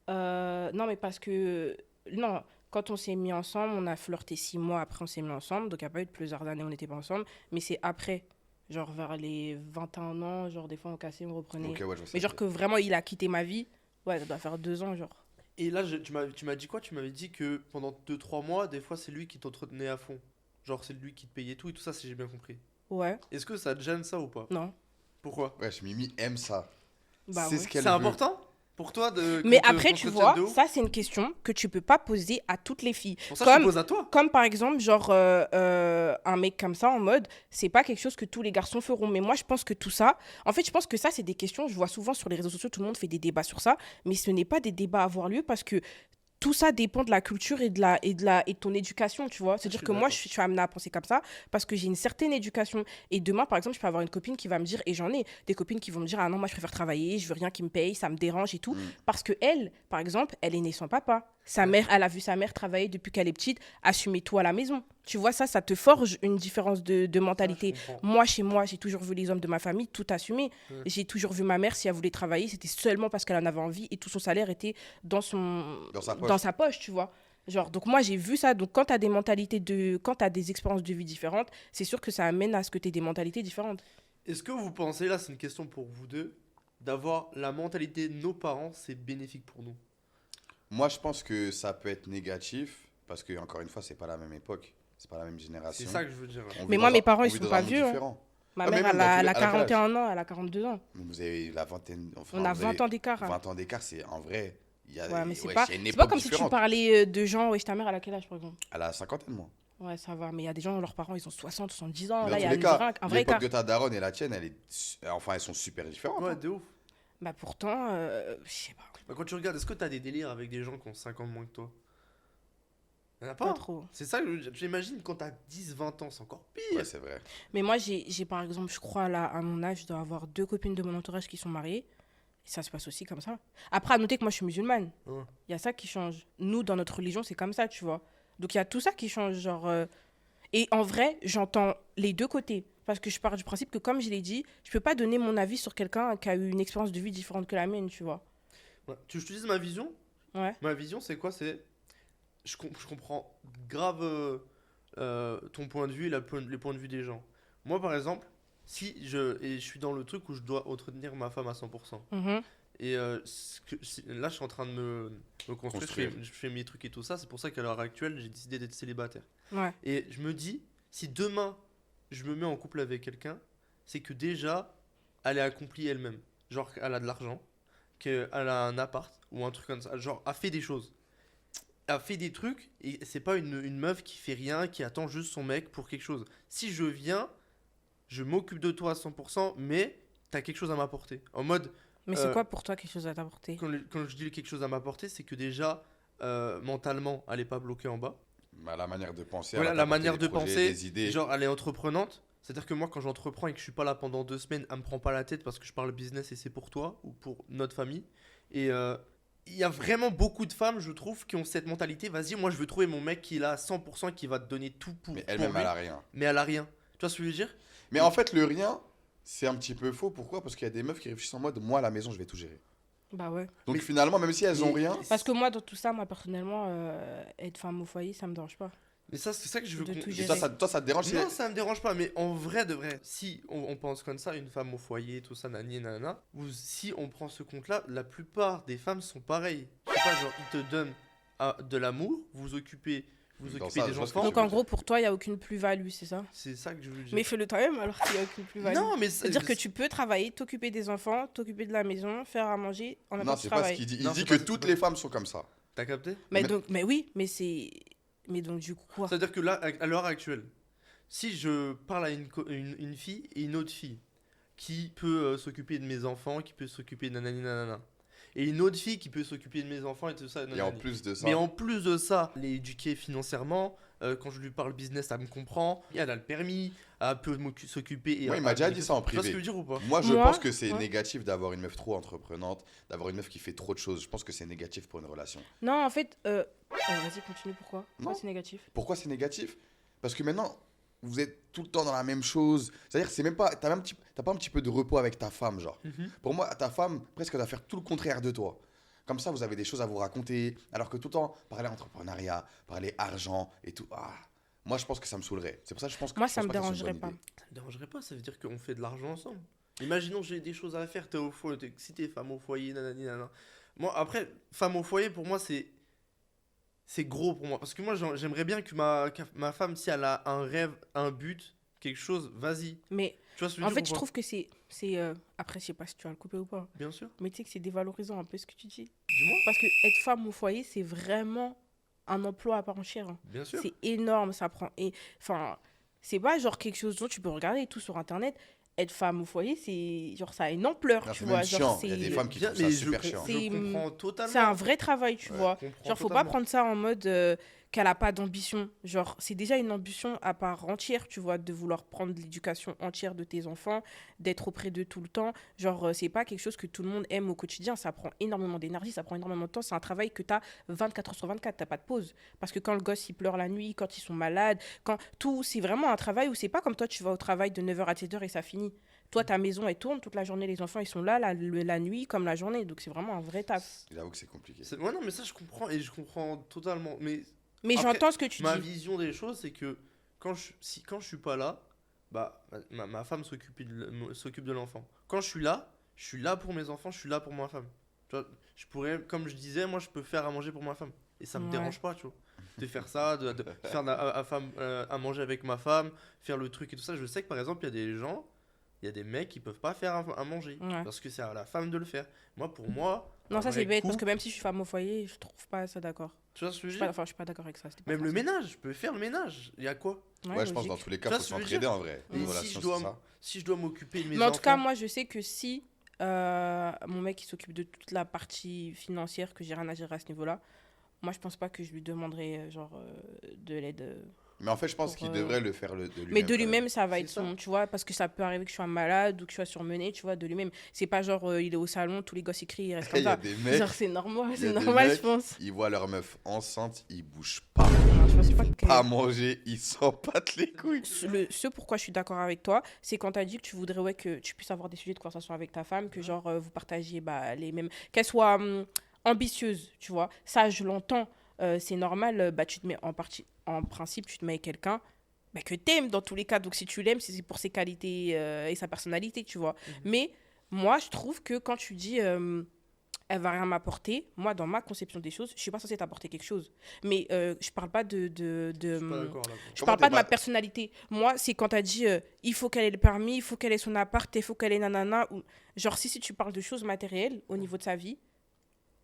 Speaker 2: Non, mais parce que... Non, quand on s'est mis ensemble, on a flirté 6 mois, après on s'est mis ensemble. Donc il n'y a pas eu de plusieurs années, on n'était pas ensemble. Mais c'est après, genre vers les 21 ans, genre des fois on cassait, on reprenait.
Speaker 1: Ok, ouais, je vois ça.
Speaker 2: Mais genre que vraiment il a quitté ma vie, ouais, ça doit faire 2 ans, genre.
Speaker 3: Et là, tu m'as dit quoi? Tu m'avais dit que pendant 2-3 mois, des fois, c'est lui qui t'entretenait à fond. Genre, c'est lui qui te payait tout et tout ça, si j'ai bien compris.
Speaker 2: Ouais,
Speaker 3: Est-ce que ça te gêne ça ou pas?
Speaker 2: non.
Speaker 3: Pourquoi?
Speaker 1: Wesh, Mimi aime ça.
Speaker 2: Bah
Speaker 1: C'est
Speaker 2: ouais.
Speaker 1: ce qu'elle
Speaker 3: C'est
Speaker 1: veut.
Speaker 3: important pour toi de.
Speaker 2: Mais
Speaker 3: qu'on te-
Speaker 2: après,
Speaker 3: qu'on
Speaker 2: tu
Speaker 3: te
Speaker 2: vois,
Speaker 3: tienne de ouf.
Speaker 2: ça c'est une question que tu peux pas poser à toutes les filles.
Speaker 3: Pour ça, je te
Speaker 2: comme-
Speaker 3: pose à toi.
Speaker 2: Comme par exemple, genre, un mec comme ça, en mode, c'est pas quelque chose que tous les garçons feront. Mais moi, je pense que tout ça, en fait, je pense que ça, c'est des questions, je vois souvent sur les réseaux sociaux, tout le monde fait des débats sur ça, mais ce n'est pas des débats à avoir lieu parce que tout ça dépend de la culture et de ton éducation, tu vois. C'est-à-dire
Speaker 3: suis
Speaker 2: que moi,
Speaker 3: d'accord.
Speaker 2: je suis amenée à penser comme ça parce que j'ai une certaine éducation. Et demain, par exemple, je peux avoir une copine qui va me dire, et j'en ai des copines qui vont me dire, ah non, moi, je préfère travailler, je veux rien qui me paye, ça me dérange et tout.
Speaker 1: Mm.
Speaker 2: Parce que elle, par exemple, elle est née sans papa. Sa
Speaker 3: Ouais.
Speaker 2: mère, elle a vu sa mère travailler depuis qu'elle est petite, assumer tout à la maison. Tu vois, ça te forge une différence de mentalité.
Speaker 3: Ça, je comprends.
Speaker 2: Moi, chez moi, j'ai toujours vu les hommes de ma famille tout assumer.
Speaker 3: Ouais.
Speaker 2: J'ai toujours vu ma mère, si elle voulait travailler, c'était seulement parce qu'elle en avait envie et tout son salaire était dans sa poche, tu vois. Genre, donc moi, j'ai vu ça. Donc, quand tu as des mentalités quand tu as des expériences de vie différentes, c'est sûr que ça amène à ce que tu aies des mentalités différentes.
Speaker 3: Est-ce que vous pensez, là, c'est une question pour vous deux, d'avoir la mentalité de nos parents, c'est bénéfique pour nous?
Speaker 1: Moi, je pense que ça peut être négatif parce que, encore une fois, c'est pas la même époque. C'est pas la même génération.
Speaker 3: C'est ça que je veux dire.
Speaker 1: On vit
Speaker 2: Mais moi,
Speaker 1: dans
Speaker 2: mes
Speaker 1: un-
Speaker 2: parents,
Speaker 1: on
Speaker 2: ils
Speaker 1: vit
Speaker 2: sont
Speaker 1: dans
Speaker 2: pas
Speaker 1: un monde
Speaker 2: vieux, hein.
Speaker 1: différent.
Speaker 2: Ma
Speaker 1: Ah, mais
Speaker 2: mère,
Speaker 1: même dans tous
Speaker 2: elle
Speaker 1: les-
Speaker 2: a
Speaker 1: à quel âge
Speaker 2: 41 ans, elle a 42 ans.
Speaker 1: Mais vous avez la vingtaine. Enfin,
Speaker 2: On a
Speaker 1: vous
Speaker 2: 20
Speaker 1: avez
Speaker 2: ans d'écart. Hein.
Speaker 1: 20 ans d'écart, c'est en vrai. Il y a,
Speaker 2: Ouais, mais c'est
Speaker 1: wesh,
Speaker 2: pas,
Speaker 1: il y a une
Speaker 2: c'est pas
Speaker 1: époque
Speaker 2: comme si tu
Speaker 1: différente.
Speaker 2: parlais de gens, wesh, ta mère, elle a quel âge, par exemple?
Speaker 1: Elle a 50 moi.
Speaker 2: Ouais, ça va. Mais il y a des gens, leurs parents, ils ont 60, 70 ans.
Speaker 1: Mais
Speaker 2: Là,
Speaker 1: dans
Speaker 2: il y
Speaker 1: tous
Speaker 2: a
Speaker 1: les cas,
Speaker 2: un vrai
Speaker 1: l'époque
Speaker 2: écart.
Speaker 1: de ta daronne et la tienne, enfin, elles sont super différentes.
Speaker 3: Ouais,
Speaker 1: hein.
Speaker 3: de ouf.
Speaker 2: Bah pourtant, je sais pas.
Speaker 3: Bah, quand tu regardes, est-ce que t'as des délires avec des gens qui ont 5 ans de moins que toi? Y'en a
Speaker 2: Pas
Speaker 3: pas.
Speaker 2: trop.
Speaker 3: C'est ça que j'imagine quand t'as 10-20 ans, c'est encore pire.
Speaker 1: Ouais, c'est vrai.
Speaker 2: Mais moi, j'ai par exemple, je crois, là, à mon âge, je dois avoir 2 copines de mon entourage qui sont mariées. Et ça se passe aussi comme ça. Après, à noter que moi, je suis musulmane.
Speaker 3: Ouais.
Speaker 2: Il y a ça qui change. Nous, dans notre religion, c'est comme ça, tu vois. Donc, il y a tout ça qui change. Genre, Et en vrai, j'entends les deux côtés. Parce que je pars du principe que, comme je l'ai dit, je peux pas donner mon avis sur quelqu'un qui a eu une expérience de vie différente que la mienne, tu vois.
Speaker 3: Ouais. Tu veux que je te dise ma vision?
Speaker 2: Ouais.
Speaker 3: Ma vision, c'est quoi? C'est. Je comprends grave ton point de vue et les points de vue des gens. Moi, par exemple, je suis dans le truc où je dois entretenir ma femme à 100%.
Speaker 2: Mhm.
Speaker 3: Et là, je suis en train de me construire.
Speaker 1: Construire.
Speaker 3: Je fais mes trucs et tout ça. C'est pour ça qu'à l'heure actuelle, j'ai décidé d'être célibataire.
Speaker 2: Ouais.
Speaker 3: Et je me dis, si demain, je me mets en couple avec quelqu'un, c'est que déjà, elle est accomplie elle-même. Genre, elle a de l'argent, qu'elle a un appart ou un truc comme ça. Genre, elle fait des choses. Elle fait des trucs et c'est pas une meuf qui fait rien, qui attend juste son mec pour quelque chose. Si je viens, je m'occupe de toi à 100%, mais t'as quelque chose à m'apporter. En mode,
Speaker 2: Mais c'est quoi pour toi quelque chose à t'apporter?
Speaker 3: quand je dis quelque chose à m'apporter, c'est que déjà, mentalement, elle est pas bloquée en bas.
Speaker 1: Bah, la manière de penser.
Speaker 3: Voilà,
Speaker 1: elle va
Speaker 3: la
Speaker 1: t'apporter
Speaker 3: manière
Speaker 1: des
Speaker 3: de
Speaker 1: projets,
Speaker 3: penser,
Speaker 1: des idées.
Speaker 3: genre elle est entreprenante. C'est-à-dire que moi, quand j'entreprends et que je suis pas là pendant 2 semaines, elle me prend pas la tête parce que je parle business et c'est pour toi ou pour notre famille. Et il y a vraiment beaucoup de femmes, je trouve, qui ont cette mentalité. Vas-y, moi je veux trouver mon mec qui est là à 100%, qui va te donner tout pour
Speaker 1: Mais
Speaker 3: pour
Speaker 1: elle-même,
Speaker 3: lui,
Speaker 1: elle a rien.
Speaker 3: mais elle a rien. Tu vois ce que je veux dire?
Speaker 1: Mais en fait, le rien, c'est un petit peu faux. Pourquoi? Parce qu'il y a des meufs qui réfléchissent en mode, moi, à la maison, je vais tout gérer.
Speaker 2: Bah ouais.
Speaker 1: Donc
Speaker 3: Mais-
Speaker 1: finalement, même si elles ont
Speaker 3: Mais-
Speaker 1: rien,
Speaker 2: Parce que moi, dans tout ça, moi, personnellement, être femme au foyer, ça me dérange pas.
Speaker 3: Mais ça, c'est ça que je veux
Speaker 2: De
Speaker 3: qu'on-
Speaker 2: tout
Speaker 1: et
Speaker 2: gérer.
Speaker 1: toi, ça te dérange si
Speaker 3: Non, ça me dérange pas, mais en vrai de vrai, si on pense comme ça, une femme au foyer, tout ça, nani, nanana, si on prend ce compte-là, la plupart des femmes sont pareilles. Je sais pas, genre, ils te donnent de l'amour, vous
Speaker 1: Dans
Speaker 3: occupez
Speaker 1: ça,
Speaker 3: des
Speaker 1: je vois ce que
Speaker 3: enfants.
Speaker 1: tu
Speaker 2: Donc
Speaker 1: veux
Speaker 2: en
Speaker 1: dire.
Speaker 2: gros, pour toi, il n'y a aucune plus-value, c'est ça?
Speaker 3: C'est ça que je veux dire.
Speaker 2: Mais fais-le toi-même alors qu'il n'y a aucune plus-value.
Speaker 3: Non, mais
Speaker 2: C'est-à-dire que tu peux travailler, t'occuper des enfants, t'occuper de la maison, faire à manger en même temps
Speaker 1: Non,
Speaker 2: que tu
Speaker 1: c'est pas ce
Speaker 2: travailles.
Speaker 1: qu'il dit. Il
Speaker 3: Non,
Speaker 1: dit
Speaker 3: c'est
Speaker 1: que
Speaker 3: pas-
Speaker 1: toutes
Speaker 3: c'est
Speaker 1: les
Speaker 3: pas-
Speaker 1: femmes sont comme ça.
Speaker 3: T'as capté?
Speaker 2: Mais oui, mais c'est... Mais donc du coup quoi?
Speaker 3: C'est-à-dire que là, à l'heure actuelle, si je parle à une fille et une autre fille qui peut s'occuper de mes enfants, qui peut s'occuper de nanani nanana, et une autre fille qui peut s'occuper de mes enfants et tout ça.
Speaker 1: Et en plus de ça,
Speaker 3: Mais en plus de ça, elle est éduquée financièrement. Quand je lui parle business, elle me comprend. Elle a le permis, elle peut s'occuper. Et
Speaker 1: moi, il m'a déjà dit ça en
Speaker 3: Tu vois ce
Speaker 1: privé.
Speaker 3: que je veux dire ou pas?
Speaker 1: Moi, je
Speaker 2: Moi,
Speaker 1: pense que c'est
Speaker 2: ouais.
Speaker 1: négatif d'avoir une meuf trop entreprenante, d'avoir une meuf qui fait trop de choses. Je pense que c'est négatif pour une relation.
Speaker 2: Non, en fait, vas-y, continue, pourquoi? Pourquoi
Speaker 1: Non.
Speaker 2: c'est négatif?
Speaker 1: Pourquoi c'est négatif? Parce que maintenant, vous êtes tout le temps dans la même chose. C'est-à-dire, c'est même pas, t'as pas un petit peu de repos avec ta femme, genre.
Speaker 3: Mhm.
Speaker 1: Pour moi, ta femme, presque, elle doit faire tout le contraire de toi. Comme ça, vous avez des choses à vous raconter. Alors que tout le temps, parler entrepreneuriat, parler argent et tout. Moi, je pense que ça me saoulerait. C'est pour ça que je pense que
Speaker 2: Moi,
Speaker 1: je
Speaker 2: ça
Speaker 1: pense
Speaker 2: me
Speaker 1: pas que c'est une
Speaker 2: dérangerait
Speaker 1: bonne
Speaker 2: pas.
Speaker 1: idée.
Speaker 3: Ça me dérangerait pas, ça veut dire qu'on fait de l'argent ensemble. Imaginons que j'ai des choses à faire, t'es au foyer, si t'es femme au foyer, nanani, nanana. Moi, après, femme au foyer, pour moi, c'est gros pour moi. Parce que moi, j'aimerais bien que ma femme, si elle a un rêve, un but, quelque chose, vas-y.
Speaker 2: Mais
Speaker 3: Tu vois ce que je veux
Speaker 2: en
Speaker 3: dire
Speaker 2: fait,
Speaker 3: ou
Speaker 2: je
Speaker 3: pas?
Speaker 2: trouve que après, je sais pas si tu vas le couper ou pas.
Speaker 3: Bien sûr,
Speaker 2: Mais tu sais que c'est dévalorisant un peu ce que tu dis.
Speaker 3: dis-moi.
Speaker 2: Parce que être femme au foyer, c'est vraiment un emploi à part entière, hein.
Speaker 3: Bien sûr.
Speaker 2: C'est énorme, ça prend. Enfin, c'est pas genre quelque chose dont tu peux regarder et tout sur internet. Être femme au foyer, c'est genre ça a une ampleur,
Speaker 1: Non,
Speaker 2: tu
Speaker 1: c'est
Speaker 2: vois.
Speaker 1: même
Speaker 2: Genre,
Speaker 1: chiant. Il y a des
Speaker 2: c'est
Speaker 1: femmes qui
Speaker 3: Bien,
Speaker 1: trouvent ça
Speaker 3: mais
Speaker 1: super chiant.
Speaker 2: C'est-
Speaker 3: je comprends totalement.
Speaker 2: c'est un vrai travail, tu
Speaker 1: Ouais.
Speaker 2: vois.
Speaker 3: Je comprends
Speaker 2: Genre, faut pas
Speaker 3: totalement.
Speaker 2: prendre ça en mode qu'elle a pas d'ambition. Genre, c'est déjà une ambition à part entière, tu vois, de vouloir prendre l'éducation entière de tes enfants, d'être auprès d'eux tout le temps. Genre, c'est pas quelque chose que tout le monde aime au quotidien. Ça prend énormément d'énergie, ça prend énormément de temps. C'est un travail que tu as 24 heures sur 24, t'as pas de pause. Parce que quand le gosse, il pleure la nuit, quand ils sont malades, quand tout, c'est vraiment un travail où c'est pas comme toi, tu vas au travail de 9h à 7h et ça finit. Toi, ta maison, elle tourne toute la journée, les enfants, ils sont là, la nuit comme la journée. Donc, c'est vraiment un vrai taf.
Speaker 1: J'avoue que c'est compliqué.
Speaker 3: Ouais, non, mais ça, je comprends et je comprends totalement. Mais
Speaker 2: Mais
Speaker 3: Après,
Speaker 2: j'entends ce que tu
Speaker 3: ma
Speaker 2: dis.
Speaker 3: vision des choses, c'est que quand je suis pas là, bah, ma femme s'occupe de l'enfant. Quand je suis là pour mes enfants, je suis là pour ma femme. Tu vois, je pourrais, comme je disais, moi, je peux faire à manger pour ma femme. Et ça me
Speaker 2: Ouais.
Speaker 3: dérange pas, tu vois. De faire ça, de faire à manger avec ma femme, faire le truc et tout ça. Je sais que par exemple, il y a des gens, il y a des mecs qui peuvent pas faire à manger.
Speaker 2: Ouais.
Speaker 3: Parce que c'est à la femme de le faire. Moi, pour moi.
Speaker 2: Non,
Speaker 3: un
Speaker 2: ça
Speaker 3: vrai
Speaker 2: c'est bête parce
Speaker 3: couple-
Speaker 2: que même si je suis femme au foyer, je trouve pas ça d'accord.
Speaker 3: Tu vois ce que
Speaker 2: Je
Speaker 3: je
Speaker 2: suis
Speaker 3: veux
Speaker 2: pas,
Speaker 3: dire?
Speaker 2: je suis pas d'accord avec ça. c'était pas
Speaker 3: Même le
Speaker 2: français.
Speaker 3: ménage, je peux faire le ménage. Il y a quoi?
Speaker 1: Ouais, je pense que dans
Speaker 2: logique.
Speaker 1: tous les cas,
Speaker 3: Tu vois
Speaker 1: faut
Speaker 3: ce que je veux
Speaker 1: s'entraider
Speaker 3: dire?
Speaker 1: en vrai.
Speaker 3: Et
Speaker 1: Une
Speaker 3: si
Speaker 1: relation,
Speaker 3: je dois
Speaker 1: c'est ça.
Speaker 3: Si je dois m'occuper de mes
Speaker 2: Mais en tout cas,
Speaker 3: enfants.
Speaker 2: moi je sais que si mon mec il s'occupe de toute la partie financière, que j'ai rien à gérer à ce niveau-là, moi je pense pas que je lui demanderais de l'aide.
Speaker 1: Mais en fait, je pense
Speaker 2: Pour,
Speaker 1: qu'il devrait le faire de lui-même.
Speaker 2: Mais de
Speaker 1: quand
Speaker 2: lui-même, ça va
Speaker 3: C'est
Speaker 2: être
Speaker 3: ça.
Speaker 2: son, tu vois, parce que ça peut arriver que je sois malade ou que je sois surmenée, tu vois, de lui-même. C'est pas genre il est au salon, tous les gosses ils crient, il reste
Speaker 1: même.
Speaker 2: comme
Speaker 1: Il y a
Speaker 2: ça.
Speaker 1: des mecs,
Speaker 2: Genre c'est normal,
Speaker 1: il y a
Speaker 2: c'est
Speaker 1: des
Speaker 2: normal,
Speaker 1: mecs,
Speaker 2: je pense.
Speaker 1: ils voient leur meuf enceinte, ils bougent pas.
Speaker 2: Non, je pense
Speaker 1: Ils
Speaker 2: pas
Speaker 1: font
Speaker 2: que-
Speaker 1: pas manger, ils s'en battent les couilles.
Speaker 2: Ce pourquoi je suis d'accord avec toi, c'est quand tu as dit que tu voudrais que tu puisses avoir des sujets de conversation avec ta femme, que genre vous partagiez les mêmes. Qu'elle soit ambitieuse, tu vois. Ça, je l'entends. C'est normal, tu te mets en principe, tu te mets avec quelqu'un que t'aimes dans tous les cas. Donc si tu l'aimes, c'est pour ses qualités et sa personnalité, tu vois. Mais moi, je trouve que quand tu dis elle va rien m'apporter, moi, dans ma conception des choses, je suis pas censée t'apporter quelque chose. Mais je parle pas
Speaker 3: Je suis pas d'accord là.
Speaker 2: je
Speaker 1: Comment
Speaker 2: parle
Speaker 1: t'es
Speaker 2: pas de ma
Speaker 1: pas-
Speaker 2: personnalité. Moi, c'est quand t'as dit il faut qu'elle ait le permis, il faut qu'elle ait son appart, il faut qu'elle ait nanana. Ou... Genre, si tu parles de choses matérielles au niveau de sa vie,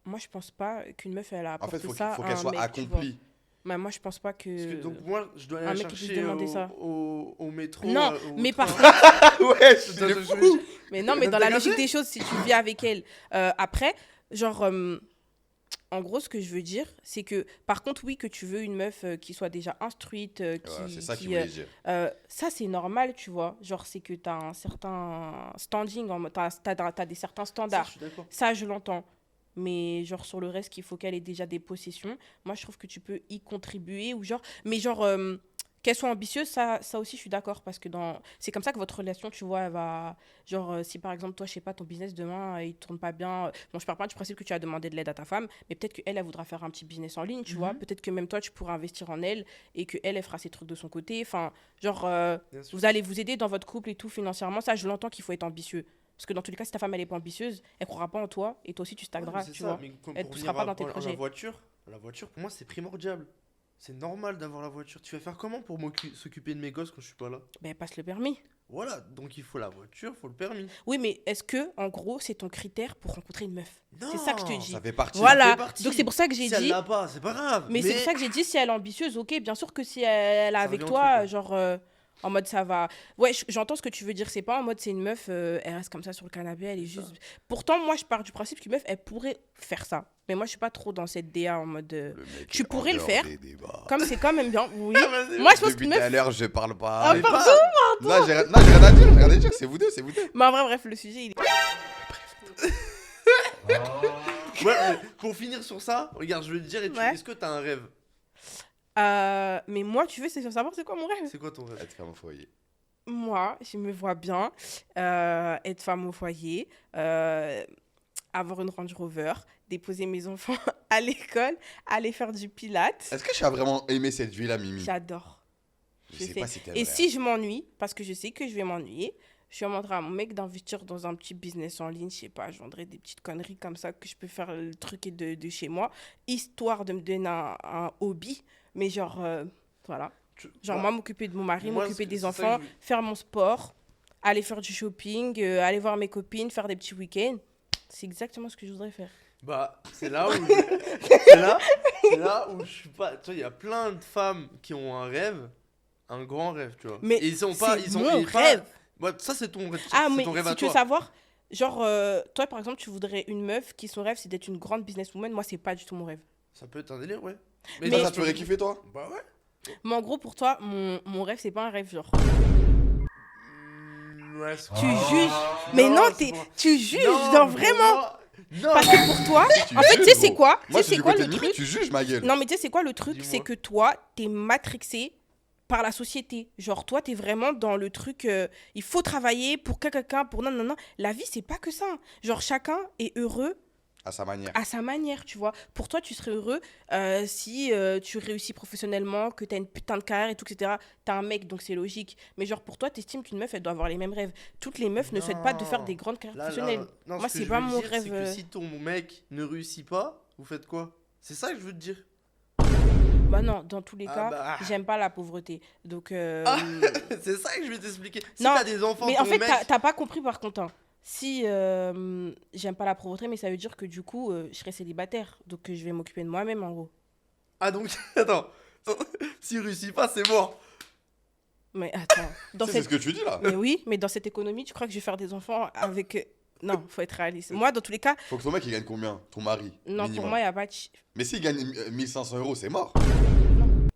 Speaker 2: moi, je pense pas qu'une meuf, elle a
Speaker 1: En
Speaker 2: apporté
Speaker 1: fait,
Speaker 2: ça
Speaker 1: faut
Speaker 2: à
Speaker 1: qu'elle
Speaker 2: un
Speaker 1: soit
Speaker 2: mec, tu vois.
Speaker 1: accomplie.
Speaker 2: Mais moi, je pense pas que.
Speaker 3: Parce que, donc moi, je dois aller
Speaker 2: un
Speaker 3: la
Speaker 2: mec qui puisse
Speaker 3: chercher
Speaker 2: demander ça.
Speaker 3: au métro.
Speaker 2: Non,
Speaker 3: au
Speaker 2: mais
Speaker 3: train.
Speaker 2: par contre,
Speaker 1: Ouais,
Speaker 3: Tu vois ce que je veux dire?
Speaker 2: mais non, mais
Speaker 3: Même
Speaker 2: dans
Speaker 3: t'as
Speaker 2: la logique
Speaker 3: capté?
Speaker 2: des choses, si tu vis avec elle, après, genre, en gros, ce que je veux dire, c'est que, par contre, oui, que tu veux une meuf qui soit déjà instruite,
Speaker 1: Ouais, c'est ça qu'il
Speaker 2: qui,
Speaker 1: voulait dire.
Speaker 2: ça, c'est normal, tu vois. Genre, c'est que tu as un certain standing, tu as des certains
Speaker 3: Ça,
Speaker 2: standards.
Speaker 3: je suis d'accord.
Speaker 2: Ça, je l'entends. Mais genre, sur le reste, qu'il faut qu'elle ait déjà des possessions, moi, je trouve que tu peux y contribuer. Ou genre, mais genre, qu'elle soit ambitieuse, ça aussi, je suis d'accord. Parce que c'est comme ça que votre relation, tu vois, elle va... Genre, si par exemple, toi, je sais pas, ton business demain, il tourne pas bien. Bon, je parle pas du principe que tu as demandé de l'aide à ta femme, mais peut-être qu'elle, elle voudra faire un petit business en ligne, tu vois. Peut-être que même toi, tu pourras investir en elle et qu'elle, elle fera ses trucs de son côté. Enfin, genre,
Speaker 3: Bien sûr.
Speaker 2: vous allez vous aider dans votre couple et tout financièrement. Ça, je l'entends qu'il faut être ambitieux. Parce que dans tous les cas, si ta femme, elle est pas ambitieuse, elle croira pas en toi et toi aussi, tu
Speaker 3: Ouais,
Speaker 2: stagneras,
Speaker 3: mais c'est
Speaker 2: tu
Speaker 3: ça,
Speaker 2: vois.
Speaker 3: mais comme
Speaker 2: Elle
Speaker 3: pour
Speaker 2: poussera
Speaker 3: revenir
Speaker 2: pas dans tes
Speaker 3: à
Speaker 2: projets.
Speaker 3: la voiture, pour moi, c'est primordial. C'est normal d'avoir la voiture. Tu vas faire comment pour s'occuper de mes gosses quand je suis pas là?
Speaker 2: Ben, passe le permis.
Speaker 3: Voilà, donc il faut la voiture, il faut le permis.
Speaker 2: Oui, mais est-ce que, en gros, c'est ton critère pour rencontrer une meuf? C'est ça que je te dis.
Speaker 1: Ça fait partie.
Speaker 2: Voilà.
Speaker 3: fait partie.
Speaker 2: Donc c'est pour ça que j'ai
Speaker 3: Si elle
Speaker 2: dit.
Speaker 3: l'a pas, c'est pas grave.
Speaker 2: Mais c'est pour ça que j'ai dit si elle est ambitieuse, ok, bien sûr que si elle est
Speaker 3: Ça
Speaker 2: avec
Speaker 3: revient au
Speaker 2: toi,
Speaker 3: truc,
Speaker 2: genre, En mode, ça va. Ouais, j'entends ce que tu veux dire. C'est pas en mode, c'est une meuf, elle reste comme ça sur le canapé, elle est juste. Pourtant, moi, je pars du principe qu'une meuf, elle pourrait faire ça. Mais moi, je suis pas trop dans cette DA en mode.
Speaker 1: Le mec
Speaker 2: Tu
Speaker 1: est
Speaker 2: pourrais
Speaker 1: en
Speaker 2: le
Speaker 1: dehors
Speaker 2: faire.
Speaker 1: des débats.
Speaker 2: Comme c'est quand même bien. Oui.
Speaker 3: Vas-y,
Speaker 2: Moi, je pense
Speaker 1: Depuis
Speaker 2: qu'une
Speaker 1: tout à
Speaker 2: meuf.
Speaker 1: l'heure, je parle pas.
Speaker 2: Ah,
Speaker 1: Mais
Speaker 2: pardon,
Speaker 1: pas- Non, j'ai rien à dire, j'ai rien à dire. C'est vous deux, c'est vous deux.
Speaker 2: Mais en vrai, bref, le sujet, il est.
Speaker 3: Ouais, mais pour finir sur ça, regarde, je vais te dire,
Speaker 2: Ouais.
Speaker 3: est-ce que t'as un rêve?
Speaker 2: Mais moi, tu veux, c'est savoir c'est quoi mon rêve?
Speaker 3: C'est quoi ton rêve?
Speaker 1: Être femme au foyer.
Speaker 2: Moi, je me vois bien être femme au foyer, avoir une Range Rover, déposer mes enfants à l'école, aller faire du pilates.
Speaker 1: Est-ce que tu as vraiment aimé cette vie-là, Mimi?
Speaker 2: J'adore.
Speaker 1: Je
Speaker 2: je
Speaker 1: sais
Speaker 2: sais.
Speaker 1: pas si t'aimes.
Speaker 2: Et si je m'ennuie, parce que je sais que je vais m'ennuyer, je demanderai à mon mec d'investir dans un petit business en ligne, je sais pas, je vendrai des petites conneries comme ça que je peux faire le truc de chez moi, histoire de me donner un hobby, mais genre, voilà. Genre, moi, m'occuper de mon mari,
Speaker 3: Moi,
Speaker 2: m'occuper
Speaker 3: c'est
Speaker 2: des
Speaker 3: ça que
Speaker 2: enfants,
Speaker 3: je veux.
Speaker 2: faire mon sport, aller faire du shopping, aller voir mes copines, faire des petits week-ends. C'est exactement ce que je voudrais faire.
Speaker 3: Bah, c'est là où c'est là où je suis pas. Tu vois, il y a plein de femmes qui ont un rêve, un grand rêve, tu vois.
Speaker 2: Mais
Speaker 3: et ils sont pas,
Speaker 2: c'est
Speaker 3: ils sont
Speaker 2: mon
Speaker 3: et pas-
Speaker 2: rêve.
Speaker 3: Ouais, ça c'est ton rêve.
Speaker 2: Ah,
Speaker 3: c'est
Speaker 2: mais
Speaker 3: ton rêve
Speaker 2: si
Speaker 3: à
Speaker 2: tu veux
Speaker 3: toi.
Speaker 2: savoir, genre, toi, par exemple, tu voudrais une meuf qui, son rêve, c'est d'être une grande businesswoman. Moi, c'est pas du tout mon rêve.
Speaker 3: Ça peut être un délire, ouais.
Speaker 2: Mais-
Speaker 1: Ça te ferait kiffer, toi?
Speaker 3: Bah ouais.
Speaker 2: Mais en gros, pour toi, mon rêve, c'est pas un rêve, genre.
Speaker 3: Ouais,
Speaker 2: Tu juges. Mais non, tu juges, genre vraiment.
Speaker 3: Non.
Speaker 2: Parce que pour toi,
Speaker 1: Tu
Speaker 2: en fait, tu
Speaker 1: juges,
Speaker 2: sais, c'est
Speaker 1: gros.
Speaker 2: quoi? Tu
Speaker 1: Moi,
Speaker 2: sais,
Speaker 1: je suis
Speaker 2: c'est
Speaker 1: du
Speaker 2: quoi
Speaker 1: côté
Speaker 2: le
Speaker 1: de Mimi,
Speaker 2: truc?
Speaker 1: tu juges ma gueule.
Speaker 2: Non, mais tu sais, c'est quoi le truc?
Speaker 3: Dis-moi.
Speaker 2: C'est que toi, t'es matrixé par la société. Genre, toi, t'es vraiment dans le truc, il faut travailler pour quelqu'un, pour non, non, non. La vie, c'est pas que ça. Genre, chacun est heureux
Speaker 1: À sa manière.
Speaker 2: à sa manière, tu vois. Pour toi, tu serais heureux si tu réussis professionnellement, que t'as une putain de carrière et tout, etc. T'as un mec, donc c'est logique. Mais genre, pour toi, t'estimes qu'une meuf, elle doit avoir les mêmes rêves. Toutes les meufs ne souhaitent pas de faire des grandes carrières
Speaker 3: Là,
Speaker 2: professionnelles.
Speaker 3: non,
Speaker 2: Moi,
Speaker 3: ce que
Speaker 2: c'est
Speaker 3: je
Speaker 2: pas
Speaker 3: veux
Speaker 2: mon
Speaker 3: dire,
Speaker 2: rêve,
Speaker 3: C'est que si ton mec ne réussit pas, vous faites quoi? C'est ça que je veux te dire.
Speaker 2: Bah non, dans tous les
Speaker 3: Ah
Speaker 2: cas,
Speaker 3: bah.
Speaker 2: j'aime pas la pauvreté. Donc,
Speaker 3: C'est ça que je vais t'expliquer. Si
Speaker 2: Non,
Speaker 3: t'as des enfants,
Speaker 2: mais
Speaker 3: ton
Speaker 2: en fait,
Speaker 3: mec...
Speaker 2: t'as pas compris par contre. Hein. Si j'aime pas la pauvreté, mais ça veut dire que du coup, je serai célibataire. Donc, je vais m'occuper de moi-même, en gros.
Speaker 3: Ah donc, attends. S'il réussit pas, c'est mort.
Speaker 2: Mais attends. Dans
Speaker 1: C'est
Speaker 2: cette...
Speaker 1: ce que tu dis, là.
Speaker 2: Mais oui, mais dans cette économie, tu crois que je vais faire des enfants avec... Non, faut être réaliste. Moi, dans tous les cas,
Speaker 1: Faut que ton mec, il gagne combien? Ton mari?
Speaker 2: non,
Speaker 1: minimum.
Speaker 2: pour moi, il n'y a pas de...
Speaker 1: Mais s'il gagne 1500 euros, c'est mort.
Speaker 2: Non.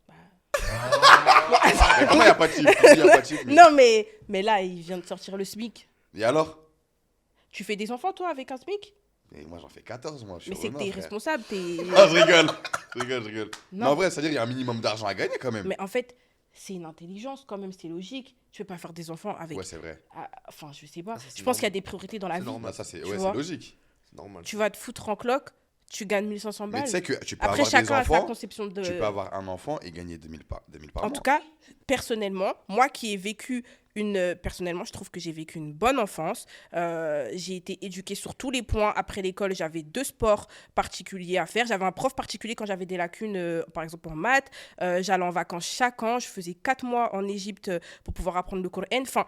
Speaker 1: Mais comment il n'y a pas de chiffre? Il y a pas de chiffre, mais-
Speaker 2: Non, mais là, il vient de sortir le SMIC.
Speaker 1: Et alors?
Speaker 2: Tu fais des enfants, toi, avec un SMIC?
Speaker 1: Mais moi, j'en fais 14, moi. Je suis
Speaker 2: Mais c'est que
Speaker 1: renard,
Speaker 2: t'es
Speaker 1: frère.
Speaker 2: irresponsable, t'es...
Speaker 1: Ah, je rigole. Je rigole. Mais
Speaker 2: Non.
Speaker 1: en vrai, c'est-à-dire qu'il y a un minimum d'argent à gagner quand même.
Speaker 2: Mais en fait, c'est une intelligence quand même, c'est logique. Tu peux pas faire des enfants avec...
Speaker 1: Ouais, c'est vrai.
Speaker 2: Enfin, je sais pas.
Speaker 3: Ah, ça, c'est
Speaker 2: Je pense qu'il y a
Speaker 3: normal.
Speaker 2: des priorités dans la
Speaker 3: C'est
Speaker 2: vie.
Speaker 3: normal.
Speaker 1: Bah, ça, c'est
Speaker 2: Tu
Speaker 1: ouais,
Speaker 2: vois.
Speaker 1: c'est logique.
Speaker 3: C'est normal.
Speaker 2: Tu vas te foutre en cloque, tu gagnes 1500
Speaker 1: Mais
Speaker 2: balles.
Speaker 1: tu sais que tu peux
Speaker 2: Après,
Speaker 1: avoir des
Speaker 2: chacun a sa
Speaker 1: enfants.
Speaker 2: conception de...
Speaker 1: Tu peux avoir un enfant et gagner 2000 par
Speaker 2: En
Speaker 1: mois.
Speaker 2: tout cas, personnellement, moi qui ai vécu personnellement, je trouve que j'ai vécu une bonne enfance. J'ai été éduquée sur tous les points. Après l'école, j'avais 2 sports particuliers à faire. J'avais un prof particulier quand j'avais des lacunes, par exemple en maths. J'allais en vacances chaque an. Je faisais 4 mois en Égypte pour pouvoir apprendre le Coran. Enfin,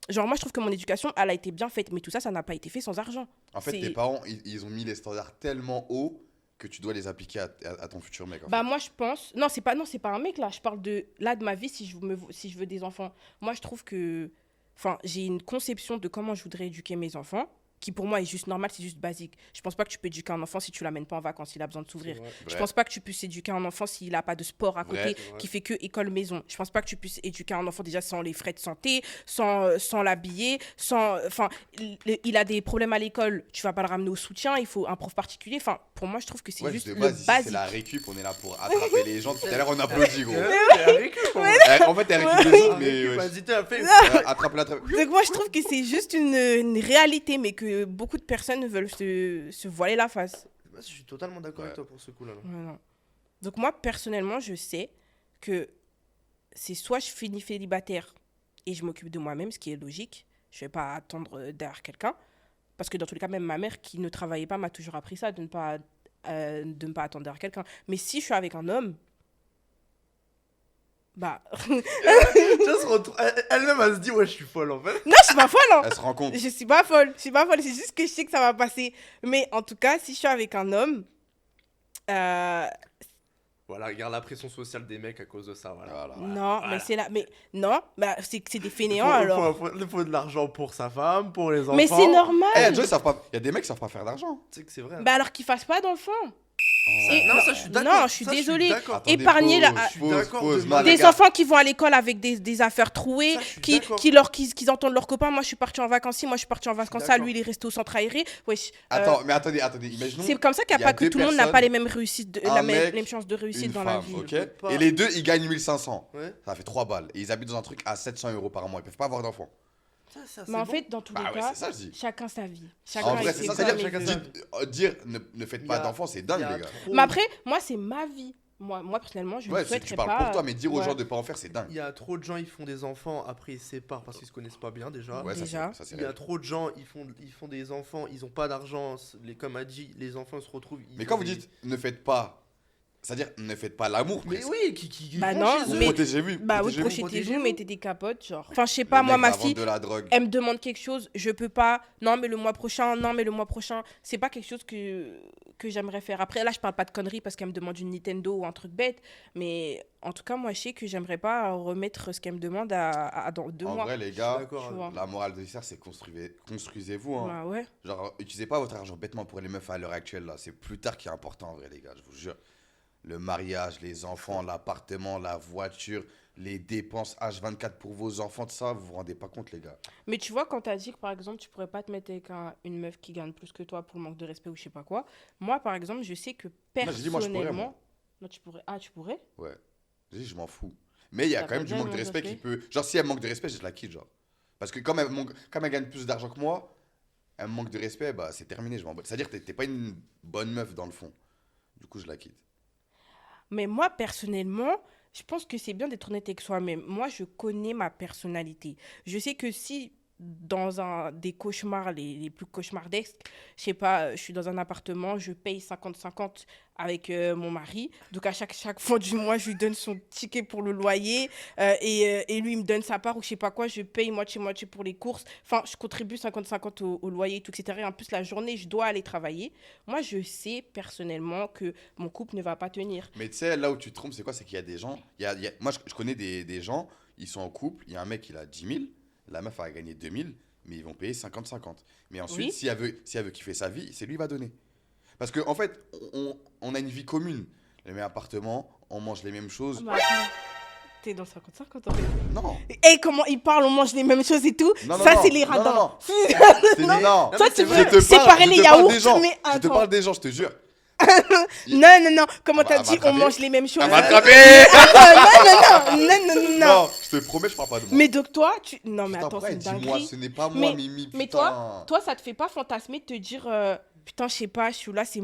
Speaker 2: genre, moi, je trouve que mon éducation, elle a été bien faite. Mais tout ça, ça n'a pas été fait sans argent.
Speaker 1: En fait,
Speaker 2: c'est-
Speaker 1: tes parents, ils ont mis les standards tellement hauts que tu dois les appliquer à ton futur mec. En
Speaker 2: Bah
Speaker 1: fait.
Speaker 2: moi je pense non c'est pas un mec là, je parle de ma vie si je veux des enfants. Moi je trouve que j'ai une conception de comment je voudrais éduquer mes enfants qui pour moi est juste normal, c'est juste basique. Je pense pas que tu peux éduquer un enfant si tu l'amènes pas en vacances, il a besoin de s'ouvrir. Je
Speaker 1: Vrai.
Speaker 2: pense pas que tu puisses éduquer un enfant s'il a pas de sport à
Speaker 1: Vrai.
Speaker 2: côté, qui fait que école maison. Je pense pas que tu puisses éduquer un enfant déjà sans les frais de santé, sans l'habiller, il a des problèmes à l'école, tu vas pas le ramener au soutien, il faut un prof particulier. Enfin, pour moi je trouve que c'est
Speaker 1: Ouais,
Speaker 2: juste
Speaker 1: de
Speaker 2: le
Speaker 1: base, ici,
Speaker 2: basique.
Speaker 1: c'est la récup, on est là pour attraper les gens. Tout à l'heure, on applaudit, gros. En fait, t'es récup de zones, mais ouais.
Speaker 3: Vas-y, t'as fait.
Speaker 1: Attrape-la.
Speaker 2: Donc moi je trouve que c'est juste une réalité, mais que beaucoup de personnes veulent se voiler la face.
Speaker 3: Je suis totalement d'accord avec toi pour ce coup-là.
Speaker 2: Voilà. Donc moi personnellement je sais que c'est soit je finis célibataire et je m'occupe de moi-même, ce qui est logique. Je vais pas attendre derrière quelqu'un. Parce que dans tous les cas, même ma mère qui ne travaillait pas m'a toujours appris ça, de ne pas attendre derrière quelqu'un. Mais si je suis avec un homme, bah...
Speaker 3: Elle-même, elle se dit, ouais, je suis folle en fait.
Speaker 2: Non, je suis pas folle, hein.
Speaker 1: Elle se rend compte.
Speaker 2: Je suis pas folle, c'est juste que je sais que ça va passer. Mais en tout cas, si je suis avec un homme,
Speaker 3: Ouais, Voilà, regarde la pression sociale des mecs à cause de ça, voilà.
Speaker 1: Voilà.
Speaker 2: Non, mais c'est là. Mais non, bah, c'est des fainéants
Speaker 3: Il
Speaker 2: alors.
Speaker 3: faut de l'argent pour sa femme, pour les enfants.
Speaker 2: Mais c'est normal.
Speaker 1: Eh, Joe, ils savent pas. Il y a des mecs qui savent pas faire d'argent.
Speaker 3: Tu sais que c'est vrai.
Speaker 2: Bah alors qu'ils fassent pas d'enfants. Et-
Speaker 3: Non, ça, je suis d'accord.
Speaker 2: Non, je suis
Speaker 3: Ça,
Speaker 2: désolée.
Speaker 3: d'accord.
Speaker 1: Attendez,
Speaker 2: Épargner la-
Speaker 3: Je suis d'accord de
Speaker 1: non, les
Speaker 2: Des
Speaker 1: gars.
Speaker 2: enfants qui vont à l'école avec des affaires trouées,
Speaker 3: Ça, je suis d'accord.
Speaker 2: qu'ils entendent leurs copains. Moi, je suis partie en vacances ci, moi, je suis partie en vacances ça.
Speaker 3: d'accord.
Speaker 2: Lui, il est resté au centre aéré. Wesh.
Speaker 1: Attends, mais attendez, imaginons.
Speaker 2: C'est comme ça qu'il
Speaker 1: il
Speaker 2: n'y
Speaker 1: y
Speaker 2: a
Speaker 1: a
Speaker 2: pas que
Speaker 1: deux
Speaker 2: tout le monde n'a
Speaker 1: personnes,
Speaker 2: pas les mêmes réussites,
Speaker 1: un
Speaker 2: la
Speaker 1: mec,
Speaker 2: même chance de réussite
Speaker 1: une
Speaker 2: dans la
Speaker 1: femme,
Speaker 2: vie.
Speaker 1: ok.
Speaker 3: Je peux pas.
Speaker 1: Et les deux, ils gagnent 1500.
Speaker 3: Ouais.
Speaker 1: Ça fait 3 balles. Et ils habitent dans un truc à 700 € par mois. Ils peuvent pas avoir d'enfants.
Speaker 3: Ça,
Speaker 2: Mais en fait, dans tous
Speaker 1: Bah
Speaker 2: les
Speaker 1: ouais,
Speaker 2: cas,
Speaker 1: c'est ça, je dis.
Speaker 2: chacun sa vie.
Speaker 1: En
Speaker 2: Chacun
Speaker 1: vrai,
Speaker 2: il
Speaker 1: c'est
Speaker 2: fait
Speaker 1: ça.
Speaker 2: comme
Speaker 1: C'est-à-dire,
Speaker 2: il veut.
Speaker 1: dire ne faites pas d'enfants, c'est dingue, les gars.
Speaker 2: Mais après, moi, c'est ma vie. Moi personnellement, je ne
Speaker 1: Ouais, si
Speaker 2: souhaiterais
Speaker 1: tu parles
Speaker 2: pas.
Speaker 1: pour toi, mais dire aux
Speaker 2: ouais.
Speaker 1: gens de pas en faire, c'est dingue.
Speaker 3: Il y a trop de gens, ils font des enfants, après ils se séparent parce qu'ils se connaissent pas bien déjà.
Speaker 1: Ouais,
Speaker 2: Déjà.
Speaker 1: ça c'est
Speaker 3: Il y a
Speaker 1: réel.
Speaker 3: trop de gens, ils font des enfants, ils ont pas d'argent. Comme a dit, les enfants se retrouvent.
Speaker 1: Mais quand vous dites ne faites pas, c'est-à-dire ne faites pas l'amour.
Speaker 3: Mais
Speaker 1: presque.
Speaker 3: oui, qui
Speaker 2: Bah
Speaker 3: vont
Speaker 2: non,
Speaker 3: chez eux.
Speaker 2: mais-
Speaker 1: Protégez-vous.
Speaker 2: Bah oui,
Speaker 1: protégez-vous.
Speaker 2: profitez-vous,
Speaker 3: protégez-vous.
Speaker 2: mettez des capotes, genre. Enfin, je sais pas,
Speaker 1: Le
Speaker 2: moi,
Speaker 1: mec
Speaker 2: ma
Speaker 1: va
Speaker 2: fille,
Speaker 1: vendre de la drogue.
Speaker 2: elle me demande quelque chose, je peux pas. Non, mais le mois prochain, non, mais le mois prochain. C'est pas quelque chose que j'aimerais faire. Après, là, je parle pas de conneries parce qu'elle me demande une Nintendo ou un truc bête. Mais en tout cas, moi, je sais que j'aimerais pas remettre ce qu'elle me demande dans 2
Speaker 1: En
Speaker 2: mois.
Speaker 1: vrai, les
Speaker 3: Je suis
Speaker 1: gars,
Speaker 3: d'accord.
Speaker 2: Tu vois.
Speaker 1: la morale de l'histoire, c'est construisez-vous. Hein.
Speaker 2: Bah ouais.
Speaker 1: Genre, utilisez pas votre argent bêtement pour les meufs à l'heure actuelle. Là, c'est plus tard qui est important, en vrai, les gars. Je vous jure. Le mariage, les enfants, l'appartement, la voiture, les dépenses H24 pour vos enfants, tout ça, vous vous rendez pas compte, les gars.
Speaker 2: Mais tu vois, quand t'as dit que par exemple, tu pourrais pas te mettre avec une meuf qui gagne plus que toi pour le manque de respect ou je sais pas quoi. Moi, par exemple, je sais que
Speaker 1: j'ai dit, moi, je pourrais,
Speaker 2: personnellement.
Speaker 1: moi.
Speaker 2: Non, tu pourrais. Ah, tu pourrais?
Speaker 1: Ouais. J'ai dit, je m'en fous. Mais il y a
Speaker 2: T'as
Speaker 1: quand même
Speaker 2: pas
Speaker 1: du
Speaker 2: bien
Speaker 1: manque de
Speaker 2: le
Speaker 1: respect qui
Speaker 2: respect
Speaker 1: peut. Genre, si elle manque de respect, je la quitte, genre. Parce que comme elle gagne plus d'argent que moi, elle me manque de respect, bah c'est terminé, je m'en bats. C'est-à-dire que t'es pas une bonne meuf dans le fond. Du coup, je la quitte.
Speaker 2: Mais moi, personnellement, je pense que c'est bien d'être honnête avec soi-même. Moi, je connais ma personnalité. Je sais que si dans des cauchemars les plus cauchemardesques, je sais pas, je suis dans un appartement, je paye 50-50 avec mon mari. Donc, à chaque fin du mois, je lui donne son ticket pour le loyer et lui, il me donne sa part ou je sais pas quoi. Je paye moitié-moitié pour les courses. Enfin, je contribue 50-50 au loyer et tout, etc. Et en plus, la journée, je dois aller travailler. Moi, je sais personnellement que mon couple ne va pas tenir.
Speaker 1: Mais tu sais, là où tu te trompes, c'est quoi? C'est qu'il y a des gens. Moi, je connais des gens, ils sont en couple, il y a un mec, il a 10 000, la meuf a gagné 2 000, mais ils vont payer 50-50. Mais ensuite,
Speaker 2: Oui.
Speaker 1: si elle veut kiffer sa vie, c'est lui qui va donner. Parce qu'en fait, on a une vie commune. Le même appartement, on mange les mêmes choses.
Speaker 2: Ah bah attends, t'es dans 55 en fait.
Speaker 1: Non.
Speaker 2: Et comment ils parlent, on mange les mêmes choses et tout.
Speaker 1: Non, non,
Speaker 2: Ça,
Speaker 1: non.
Speaker 2: c'est les
Speaker 1: Non,
Speaker 2: radins.
Speaker 1: non, non.
Speaker 2: Non.
Speaker 1: Non.
Speaker 2: Toi,
Speaker 3: mais
Speaker 2: tu
Speaker 3: c'est
Speaker 2: veux
Speaker 3: vrai.
Speaker 1: Je te
Speaker 2: séparer
Speaker 1: parle-
Speaker 2: les
Speaker 1: je te parle
Speaker 2: yaourts,
Speaker 1: des gens.
Speaker 2: mais
Speaker 1: Je te
Speaker 2: attends.
Speaker 1: parle des gens, je te jure.
Speaker 2: Non, comment t'as
Speaker 1: Elle
Speaker 2: dit
Speaker 1: m'a
Speaker 2: on
Speaker 1: attrapé.
Speaker 2: mange les mêmes choses
Speaker 1: Elle m'a attrapé.
Speaker 2: Non.
Speaker 1: Non, je te promets, je parle pas de moi.
Speaker 2: Mais donc toi, non mais
Speaker 1: Putain,
Speaker 2: attends,
Speaker 1: pourquoi
Speaker 2: c'est une
Speaker 1: elle dit moi,
Speaker 2: dinguerie.
Speaker 1: ce n'est pas moi,
Speaker 2: Mais-
Speaker 1: Mimi, putain.
Speaker 2: Mais toi, ça te fait pas fantasmer de te dire putain, je sais pas, je suis là, c'est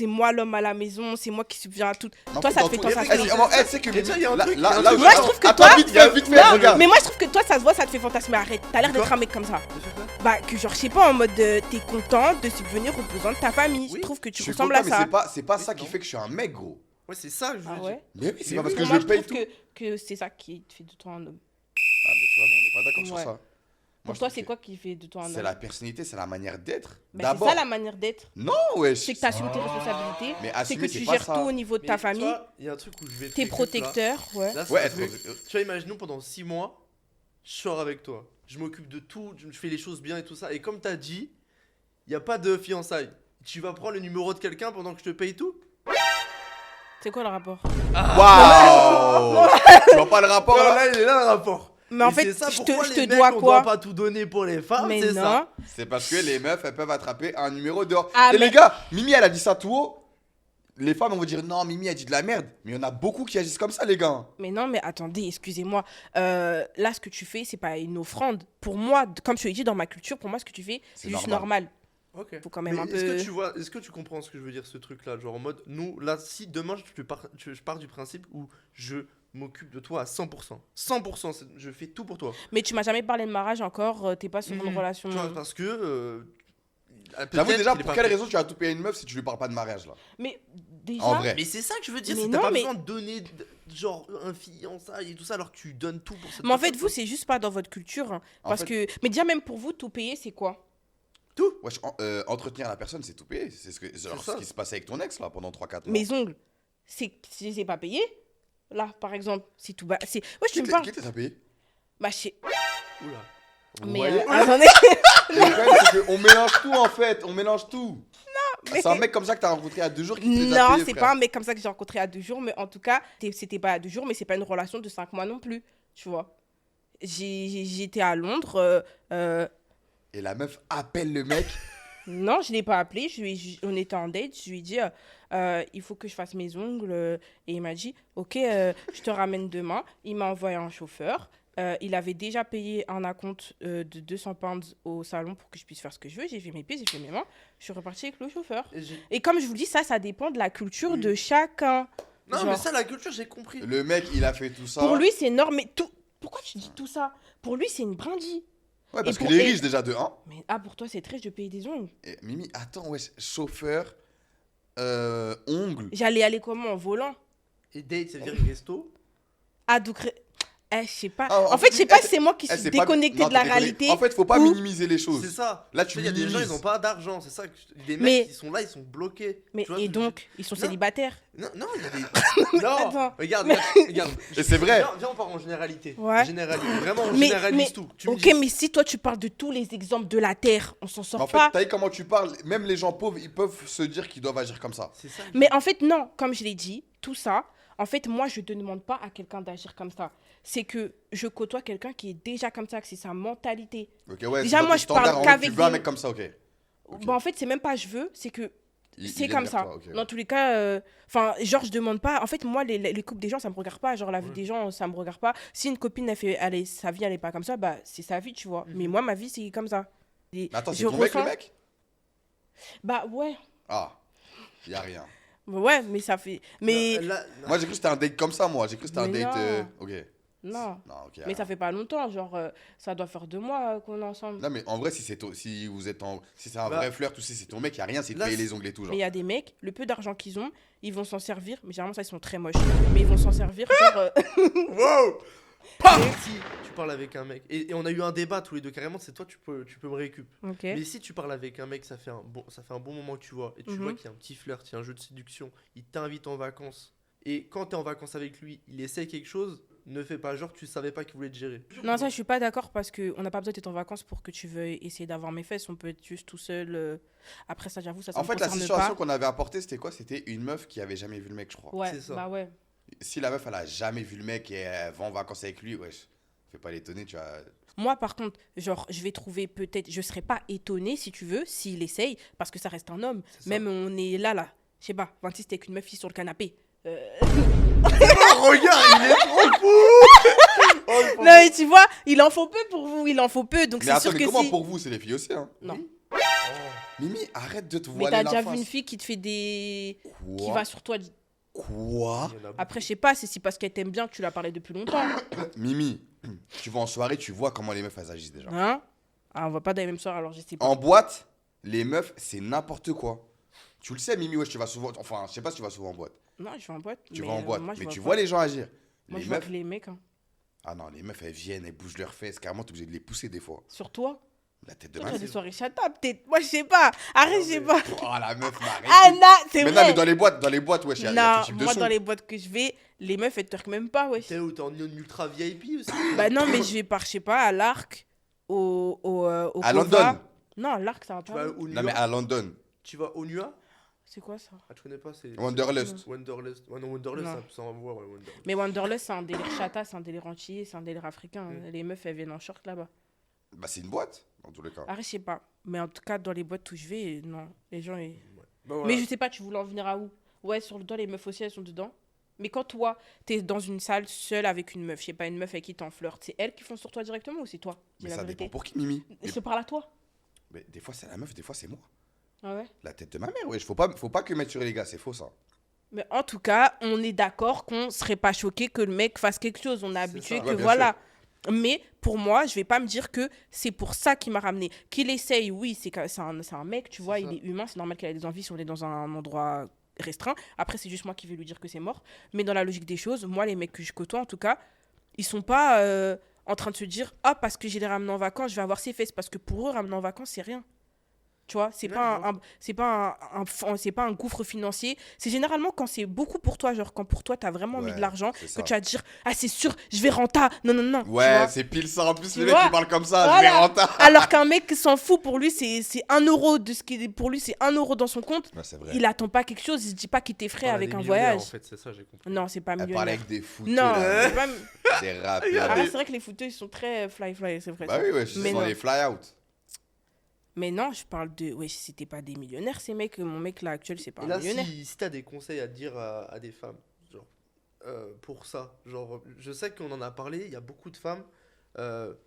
Speaker 2: moi l'homme à la maison, c'est moi qui subviens à tout.
Speaker 1: Non,
Speaker 2: Toi, ça te
Speaker 1: dans
Speaker 2: fait
Speaker 1: tout-
Speaker 2: fantasmer.
Speaker 1: Tu sais que
Speaker 3: Et tiens, il y a un truc, il y a un
Speaker 1: là
Speaker 3: truc.
Speaker 1: où
Speaker 2: Moi, je trouve que
Speaker 1: Attends,
Speaker 2: toi-
Speaker 1: vite fait,
Speaker 2: Non,
Speaker 1: regarde.
Speaker 2: mais moi je trouve que toi ça se voit, ça te fait fantasmer. Arrête, t'as l'air
Speaker 3: Quoi
Speaker 2: d'être un mec comme ça. Bah que genre je sais pas, en mode t'es content de subvenir aux besoins de ta famille.
Speaker 3: Oui.
Speaker 2: Je trouve que
Speaker 1: Je
Speaker 2: tu
Speaker 1: suis
Speaker 2: ressembles
Speaker 1: content,
Speaker 2: à
Speaker 1: mais
Speaker 2: ça.
Speaker 1: c'est pas ça
Speaker 3: Oui,
Speaker 1: qui
Speaker 3: non.
Speaker 1: fait que je suis un mec, gros.
Speaker 3: Ouais, c'est ça que je veux
Speaker 2: Ah
Speaker 3: dire.
Speaker 2: ouais.
Speaker 1: Mais oui, c'est
Speaker 3: Mais
Speaker 1: pas parce
Speaker 3: oui.
Speaker 1: que
Speaker 2: Moi
Speaker 1: je
Speaker 2: je
Speaker 1: paye
Speaker 2: trouve
Speaker 1: tout.
Speaker 2: que c'est ça qui te fait de toi un homme.
Speaker 1: Ah, mais tu vois, mais on n'est pas d'accord sur
Speaker 2: Ouais.
Speaker 1: ça.
Speaker 2: Pour
Speaker 1: je
Speaker 2: toi
Speaker 1: trouve
Speaker 2: c'est
Speaker 1: que
Speaker 2: quoi qui fait de toi un
Speaker 1: C'est
Speaker 2: homme?
Speaker 1: la personnalité, c'est la manière d'être.
Speaker 2: Bah, c'est
Speaker 1: D'abord.
Speaker 2: ça la manière d'être.
Speaker 1: Non, ouais.
Speaker 2: C'est que t'assumes tes responsabilités.
Speaker 1: Mais
Speaker 2: C'est
Speaker 1: assumer,
Speaker 2: que tu
Speaker 1: c'est pas
Speaker 2: gères
Speaker 1: ça.
Speaker 2: tout au niveau de ta
Speaker 3: Mais
Speaker 2: famille.
Speaker 3: tu vois, il y a un truc où je vais.
Speaker 2: T'es protecteur, ouais.
Speaker 3: Là, c'est
Speaker 1: Ouais,
Speaker 3: un
Speaker 1: être
Speaker 3: truc- Tu vois, imaginons pendant 6 mois, je sors avec toi. Je m'occupe de tout, je fais les choses bien et tout ça. Et comme t'as dit, il n'y a pas de fiançailles. Tu vas prendre le numéro de quelqu'un pendant que je te paye tout?
Speaker 2: C'est quoi le rapport?
Speaker 1: Waouh. Tu vois pas le rapport là?
Speaker 3: Là, il est là le rapport.
Speaker 2: Mais en
Speaker 3: Et
Speaker 2: fait,
Speaker 3: c'est ça
Speaker 2: je
Speaker 3: pourquoi
Speaker 2: te
Speaker 3: les mecs,
Speaker 2: dois
Speaker 3: on
Speaker 2: quoi?
Speaker 3: doit pas tout donner pour les femmes,
Speaker 2: Mais
Speaker 3: c'est
Speaker 2: non.
Speaker 3: ça.
Speaker 1: C'est parce que les meufs, elles peuvent attraper un numéro dehors.
Speaker 2: Ah,
Speaker 1: Et
Speaker 2: mais-
Speaker 1: les gars, Mimi, elle a dit ça tout haut. Les femmes, on va dire non, Mimi, elle dit de la merde. Mais il y en a beaucoup qui agissent comme ça, les gars.
Speaker 2: Mais non, mais attendez, excusez-moi. Là, ce que tu fais, c'est pas une offrande. Pour moi, comme je te l'ai dit, dans ma culture, pour moi, ce que tu fais, c'est juste normal.
Speaker 3: Ok.
Speaker 2: Faut quand même un
Speaker 3: Est-ce
Speaker 2: peu-
Speaker 3: que tu vois, est-ce que tu comprends ce que je veux dire, ce truc-là? Genre en mode, nous, là, si demain je pars du principe où je m'occupe de toi à 100%. 100%, je fais tout pour toi.
Speaker 2: Mais tu m'as jamais parlé de mariage encore, t'es pas sur une relation.
Speaker 3: Tu vois, parce que.
Speaker 1: J'avoue
Speaker 3: peut-être
Speaker 1: déjà,
Speaker 3: qu'il est
Speaker 1: pour
Speaker 3: pas
Speaker 1: quelle
Speaker 3: prêt.
Speaker 1: raison tu vas tout payer à une meuf si tu lui parles pas de mariage là?
Speaker 2: Mais déjà,
Speaker 1: En vrai.
Speaker 3: Mais c'est ça que je veux dire,
Speaker 2: Mais
Speaker 3: c'est que t'as
Speaker 2: non,
Speaker 3: pas
Speaker 2: mais-
Speaker 3: besoin de donner genre un fiançailles et tout ça alors que tu donnes tout pour cette
Speaker 2: mais en fait,
Speaker 3: personne,
Speaker 2: vous, c'est juste pas dans votre culture. Hein,
Speaker 1: En
Speaker 2: parce
Speaker 1: fait-
Speaker 2: que, mais déjà, même pour vous, tout payer, c'est quoi?
Speaker 1: Wesh, entretenir la personne, c'est tout payer. C'est ce
Speaker 3: ça.
Speaker 1: qui se passait avec ton ex là pendant 3-4 mois.
Speaker 2: Mes ongles. c'est que je les ai pas payés. Là, par exemple, c'est tout bas. Ouais, je
Speaker 1: Qui
Speaker 2: me parle.
Speaker 1: t'a payé?
Speaker 2: Bah, je sais.
Speaker 3: Oula. Vous
Speaker 2: Mais
Speaker 3: voyez
Speaker 2: attendez.
Speaker 1: Le problème, c'est qu'on mélange tout en fait, on mélange tout.
Speaker 2: mais-
Speaker 1: C'est un mec comme ça que t'as rencontré à 2 jours qui te les a
Speaker 2: Non,
Speaker 1: payés,
Speaker 2: c'est
Speaker 1: frère.
Speaker 2: pas un mec comme ça que j'ai rencontré à 2 jours, mais en tout cas, c'était pas à 2 jours, mais c'est pas une relation de 5 mois non plus, tu vois. J'étais à Londres.
Speaker 1: Et la meuf appelle le mec.
Speaker 2: Non, je l'ai pas appelé. On était en date. Je lui ai dit, il faut que je fasse mes ongles. Et il m'a dit, ok, je te ramène demain. Il m'a envoyé un chauffeur. Il avait déjà payé un acompte de 200 pounds au salon pour que je puisse faire ce que je veux. J'ai fait mes pieds, j'ai fait mes mains. Je suis repartie avec le chauffeur. Et comme je vous dis, ça dépend de la culture
Speaker 3: Oui.
Speaker 2: de chacun.
Speaker 3: Non,
Speaker 2: Genre,
Speaker 3: mais ça, la culture, j'ai compris.
Speaker 1: Le mec, il a fait tout ça.
Speaker 2: pour lui, c'est énorme. Mais tout... Pourquoi tu dis tout ça? Pour lui, c'est une brindille.
Speaker 1: Ouais, parce
Speaker 2: et pour-
Speaker 1: qu'il est
Speaker 2: et-
Speaker 1: riche déjà de 1.
Speaker 2: Mais pour toi, c'est très de payer des ongles.
Speaker 1: Et Mimi, attends, ouais, chauffeur, ongles.
Speaker 2: J'allais aller comment? En volant?
Speaker 3: Et date, ça veut dire resto.
Speaker 2: Ah, donc... je sais pas.
Speaker 1: Ah,
Speaker 2: en fait, je sais pas
Speaker 1: eh,
Speaker 2: si c'est moi qui
Speaker 1: Eh,
Speaker 2: suis
Speaker 1: c'est pas-
Speaker 2: déconnectée
Speaker 1: non,
Speaker 2: de la
Speaker 1: t'es déconnecté.
Speaker 2: réalité.
Speaker 1: En fait, faut pas
Speaker 2: ou-
Speaker 1: minimiser les choses.
Speaker 3: C'est ça.
Speaker 1: Là, tu
Speaker 3: Il y a des gens,
Speaker 1: minimises.
Speaker 3: ils ont pas d'argent. C'est ça. Des mecs,
Speaker 2: Mais-
Speaker 3: ils sont là, ils sont bloqués.
Speaker 2: Mais
Speaker 3: Tu vois,
Speaker 2: et
Speaker 3: je-
Speaker 2: donc, ils sont
Speaker 3: Non.
Speaker 2: célibataires.
Speaker 3: Non, non, il y a des. Non,
Speaker 2: Attends.
Speaker 3: regarde, regarde.
Speaker 1: Et c'est vrai.
Speaker 3: Viens, on part en généralité.
Speaker 2: Ouais.
Speaker 3: Vraiment, on
Speaker 2: Mais-
Speaker 3: généralise
Speaker 2: mais-
Speaker 3: tout. Tu me
Speaker 2: Ok,
Speaker 3: dis-
Speaker 2: mais si toi tu parles de tous les exemples de la Terre, on s'en
Speaker 1: Mais
Speaker 2: sort
Speaker 1: en fait,
Speaker 2: pas.
Speaker 1: t'as vu comment tu parles. Même les gens pauvres, ils peuvent se dire qu'ils doivent agir comme ça.
Speaker 3: C'est ça.
Speaker 2: Mais en fait, non, comme je l'ai dit, tout ça, en fait, moi, je ne demande pas à quelqu'un d'agir comme ça. C'est que je côtoie quelqu'un qui est déjà comme ça, que c'est sa mentalité.
Speaker 1: Ok, ouais.
Speaker 2: Déjà,
Speaker 1: c'est
Speaker 2: moi,
Speaker 1: ton
Speaker 2: je parle
Speaker 1: standard, en mode,
Speaker 2: qu'avec
Speaker 1: Tu veux un
Speaker 2: des-
Speaker 1: mec comme ça, ok. Ok.
Speaker 2: Bon, en fait, c'est même pas je veux, c'est que c'est
Speaker 1: Il
Speaker 2: comme
Speaker 1: aime
Speaker 2: ça.
Speaker 1: toi, ok.
Speaker 2: Dans tous les cas, enfin, genre, je demande pas. En fait, moi, les couples des gens, ça me regarde pas. Genre, la vie
Speaker 3: Ouais.
Speaker 2: des gens, ça me regarde pas. Si une copine, sa vie, elle est pas comme ça, bah, c'est sa vie, tu vois.
Speaker 3: Mhm.
Speaker 2: Mais moi, ma vie, c'est comme ça. Et
Speaker 1: Mais attends, c'est
Speaker 2: je
Speaker 1: ton mec, le
Speaker 2: ressens-
Speaker 1: mec?
Speaker 2: Bah, ouais.
Speaker 1: Ah, y a rien.
Speaker 2: Ouais, mais ça fait. Mais.
Speaker 3: Non, là-
Speaker 1: Moi, j'ai cru que c'était un date comme ça, moi. J'ai cru que c'était un
Speaker 2: Mais
Speaker 1: date.
Speaker 2: non.
Speaker 1: Ok.
Speaker 2: Non.
Speaker 1: Non, ok.
Speaker 2: Mais ça fait pas longtemps, genre, ça doit faire 2 mois qu'on est ensemble.
Speaker 1: Non, mais en vrai, si vous êtes en. Si c'est un
Speaker 3: Bah,
Speaker 1: vrai flirt, tout ça, c'est ton mec, y a rien, c'est de
Speaker 3: là,
Speaker 1: payer
Speaker 3: c'est-
Speaker 1: les ongles et tout, genre.
Speaker 2: Mais il y a des mecs, le peu d'argent qu'ils ont, ils vont s'en servir. Mais généralement, ça, ils sont très moches. Mais ils vont s'en servir, genre.
Speaker 3: Wow! Mais si tu parles avec un mec, et on a eu un débat tous les deux carrément, c'est toi, tu peux me récup.
Speaker 2: Ok.
Speaker 3: Mais si tu parles avec un mec, ça fait un bon moment que tu vois, et tu
Speaker 2: Mhm.
Speaker 3: vois qu'il y a un petit flirt, il y a un jeu de séduction, il t'invite en vacances, et quand t'es en vacances avec lui, il essaie quelque chose, ne fais pas genre que tu savais pas qu'il voulait te gérer.
Speaker 2: Non, ça, je suis pas d'accord parce qu'on n'a pas besoin d'être en vacances pour que tu veuilles essayer d'avoir mes fesses. On peut être juste tout seul. Après, ça, j'avoue, ça
Speaker 1: En
Speaker 2: me
Speaker 1: fait, la
Speaker 2: concerne
Speaker 1: situation
Speaker 2: pas.
Speaker 1: qu'on avait apportée, c'était quoi? C'était une meuf qui avait jamais vu le mec, je crois.
Speaker 2: Ouais,
Speaker 3: C'est ça.
Speaker 2: bah ouais.
Speaker 1: Si la meuf, elle a jamais vu le mec et elle va en vacances avec lui, wesh, fais pas l'étonner, tu vois.
Speaker 2: Moi, par contre, genre, je vais trouver peut-être. Je serais pas étonnée, si tu veux, s'il essaye, parce que ça reste un homme.
Speaker 3: C'est ça.
Speaker 2: Même on est là. Je sais pas, 26, t'es avec une meuf fille sur le canapé.
Speaker 1: Oh, regarde, il est trop fou! Oh, il faut-
Speaker 2: Non, mais tu vois, il en faut peu pour vous, il en faut peu. Donc
Speaker 1: Mais
Speaker 2: c'est
Speaker 1: attends,
Speaker 2: sûr
Speaker 1: mais
Speaker 2: que
Speaker 1: comment
Speaker 2: si.
Speaker 1: pour vous? C'est les filles aussi, hein.
Speaker 2: Non.
Speaker 3: Oh.
Speaker 1: Mimi, arrête de te
Speaker 2: Mais
Speaker 1: voiler
Speaker 2: t'as
Speaker 1: la
Speaker 2: déjà
Speaker 1: face.
Speaker 2: vu une fille qui te fait des. Qui
Speaker 1: Quoi?
Speaker 2: va sur toi.
Speaker 1: Quoi?
Speaker 3: Il y en a
Speaker 2: Après, je sais pas, c'est si parce qu'elle t'aime bien que tu l'as parlé depuis longtemps.
Speaker 1: Mimi, tu vas en soirée, tu vois comment les meufs, elles agissent déjà.
Speaker 2: Hein? Ah, on va pas dans les mêmes soirs, alors je sais pas.
Speaker 1: En boîte, les meufs, c'est n'importe quoi. Tu le sais, Mimi, wesh, tu vas souvent. Enfin, je sais pas si tu vas souvent en boîte.
Speaker 2: Non, je vais en boîte.
Speaker 1: Tu
Speaker 2: mais,
Speaker 1: vas en boîte.
Speaker 2: moi, je
Speaker 1: Mais
Speaker 2: vois
Speaker 1: tu
Speaker 2: pas.
Speaker 1: vois les gens agir.
Speaker 2: Moi,
Speaker 1: Les
Speaker 2: je vois
Speaker 1: meufs.
Speaker 2: que les mecs. Hein.
Speaker 1: Ah non, les meufs, elles viennent, elles bougent leurs fesses. Carrément, t'es obligé de les pousser des fois.
Speaker 2: Sur toi?
Speaker 1: La tête de
Speaker 2: Toi,
Speaker 1: ma
Speaker 2: tu as des
Speaker 1: mère.
Speaker 2: soirées chata, peut-être. Moi, je sais pas. Arrête, je sais pas.
Speaker 1: Oh, la meuf m'arrête.
Speaker 2: Ah, non, c'est
Speaker 1: Mais
Speaker 2: vrai.
Speaker 1: non, mais dans les boîtes, wesh, il y a tout type
Speaker 2: Non,
Speaker 1: de
Speaker 2: moi,
Speaker 1: son.
Speaker 2: dans les boîtes que je vais, les meufs, elles te twerk même pas, wesh.
Speaker 3: T'es où? T'es en ultra VIP aussi?
Speaker 2: Bah non, mais je vais par, je sais pas, à l'Arc, au
Speaker 1: À
Speaker 2: Cova.
Speaker 1: London.
Speaker 2: Non, l'Arc, ça va
Speaker 3: Tu
Speaker 2: pas.
Speaker 3: vas au
Speaker 1: Non, mais
Speaker 3: Nua?
Speaker 1: à London.
Speaker 3: Tu vas au Nua?
Speaker 2: C'est quoi ça?
Speaker 3: Ah, tu connais pas? C'est
Speaker 1: Wanderlust.
Speaker 3: Wanderlust. Ouais, non, Wanderlust,
Speaker 2: Non.
Speaker 3: ça envoie, ouais, Wanderlust.
Speaker 2: Mais Wanderlust, c'est un délire chata, c'est un délire antillais, c'est un délire africain.
Speaker 3: Mm.
Speaker 2: Les meufs, elles viennent en short là-bas.
Speaker 1: Bah, c'est une boîte, dans tous les cas.
Speaker 2: Arrête, je sais pas. Mais en tout cas, dans les boîtes où je vais, non. Les gens, ils...
Speaker 3: Bah, voilà.
Speaker 2: Mais je sais pas, tu voulais en venir à où? Ouais, sur le doigt, les meufs aussi, elles sont dedans. Mais quand toi, t'es dans une salle seule avec une meuf, je sais pas, une meuf avec qui t'en flirtes, c'est elles qui font sur toi directement ou c'est toi? Dis
Speaker 1: Mais
Speaker 2: la
Speaker 1: ça
Speaker 2: vérité.
Speaker 1: dépend pour qui, Mimi.
Speaker 2: Je te parle à toi.
Speaker 1: Mais des fois, c'est la meuf, des fois, c'est moi.
Speaker 2: Ah ouais.
Speaker 1: La tête de ma mère, wesh. Faut pas que mettre sur les gars, c'est faux, ça.
Speaker 2: Mais en tout cas, on est d'accord qu'on serait pas choqué que le mec fasse quelque chose. On est habitué
Speaker 3: ça.
Speaker 2: que
Speaker 1: Ouais, bien
Speaker 2: voilà. Mais pour moi, je vais pas me dire que c'est pour ça qu'il m'a ramené. Qu'il essaye, oui, c'est un mec, tu
Speaker 3: C'est
Speaker 2: vois,
Speaker 3: ça.
Speaker 2: il est humain, c'est normal qu'il ait des envies si on est dans un endroit restreint. Après, c'est juste moi qui vais lui dire que c'est mort. Mais dans la logique des choses, moi, les mecs que je côtoie, en tout cas, ils sont pas en train de se dire, ah, parce que j'ai les ramenés en vacances, je vais avoir ses fesses. Parce que pour eux, ramener en vacances, c'est rien. Tu vois, c'est
Speaker 3: Ouais,
Speaker 2: pas
Speaker 3: je vois.
Speaker 2: c'est pas un gouffre financier. C'est généralement quand c'est beaucoup pour toi, genre quand pour toi, t'as vraiment envie de
Speaker 1: Ouais,
Speaker 2: l'argent,
Speaker 1: c'est
Speaker 2: que
Speaker 1: ça.
Speaker 2: tu vas te dire, ah, c'est sûr, je vais renta. Non, non, non. Tu
Speaker 1: Ouais,
Speaker 2: vois.
Speaker 1: c'est pile ça. En plus,
Speaker 2: Tu
Speaker 1: le mec,
Speaker 2: vois.
Speaker 1: il parle comme ça. Je
Speaker 2: Voilà.
Speaker 1: vais rentable.
Speaker 2: Alors qu'un mec s'en fout, pour lui, c'est 1 euro de ce qui est, pour lui, c'est 1 euro dans son compte.
Speaker 1: Ouais, c'est vrai.
Speaker 2: Il attend pas quelque chose, il se dit pas qu'il t'effraie
Speaker 3: Voilà,
Speaker 2: avec
Speaker 3: des
Speaker 2: un
Speaker 3: millionnaires,
Speaker 2: voyage.
Speaker 3: En fait, c'est ça, j'ai compris.
Speaker 2: Non, c'est pas
Speaker 1: Elle parlait
Speaker 2: millionnaire.
Speaker 1: avec des fouteux,
Speaker 2: Non,
Speaker 1: là.
Speaker 2: c'est pas.
Speaker 1: Des rappeurs.
Speaker 2: Ah ouais, c'est vrai que les footeux, ils sont très fly, c'est vrai.
Speaker 1: Bah
Speaker 2: ça.
Speaker 1: oui, ouais, ce
Speaker 2: Mais
Speaker 1: sont
Speaker 2: non.
Speaker 1: les fly-out.
Speaker 2: Mais non, je parle de. Ouais, c'était pas des millionnaires, ces mecs. Mon mec là actuel, c'est pas
Speaker 3: Et
Speaker 2: un
Speaker 3: là,
Speaker 2: millionnaire.
Speaker 3: si t'as des conseils à dire à des femmes, genre, pour ça, genre, je sais qu'on en a parlé, il y a beaucoup de femmes,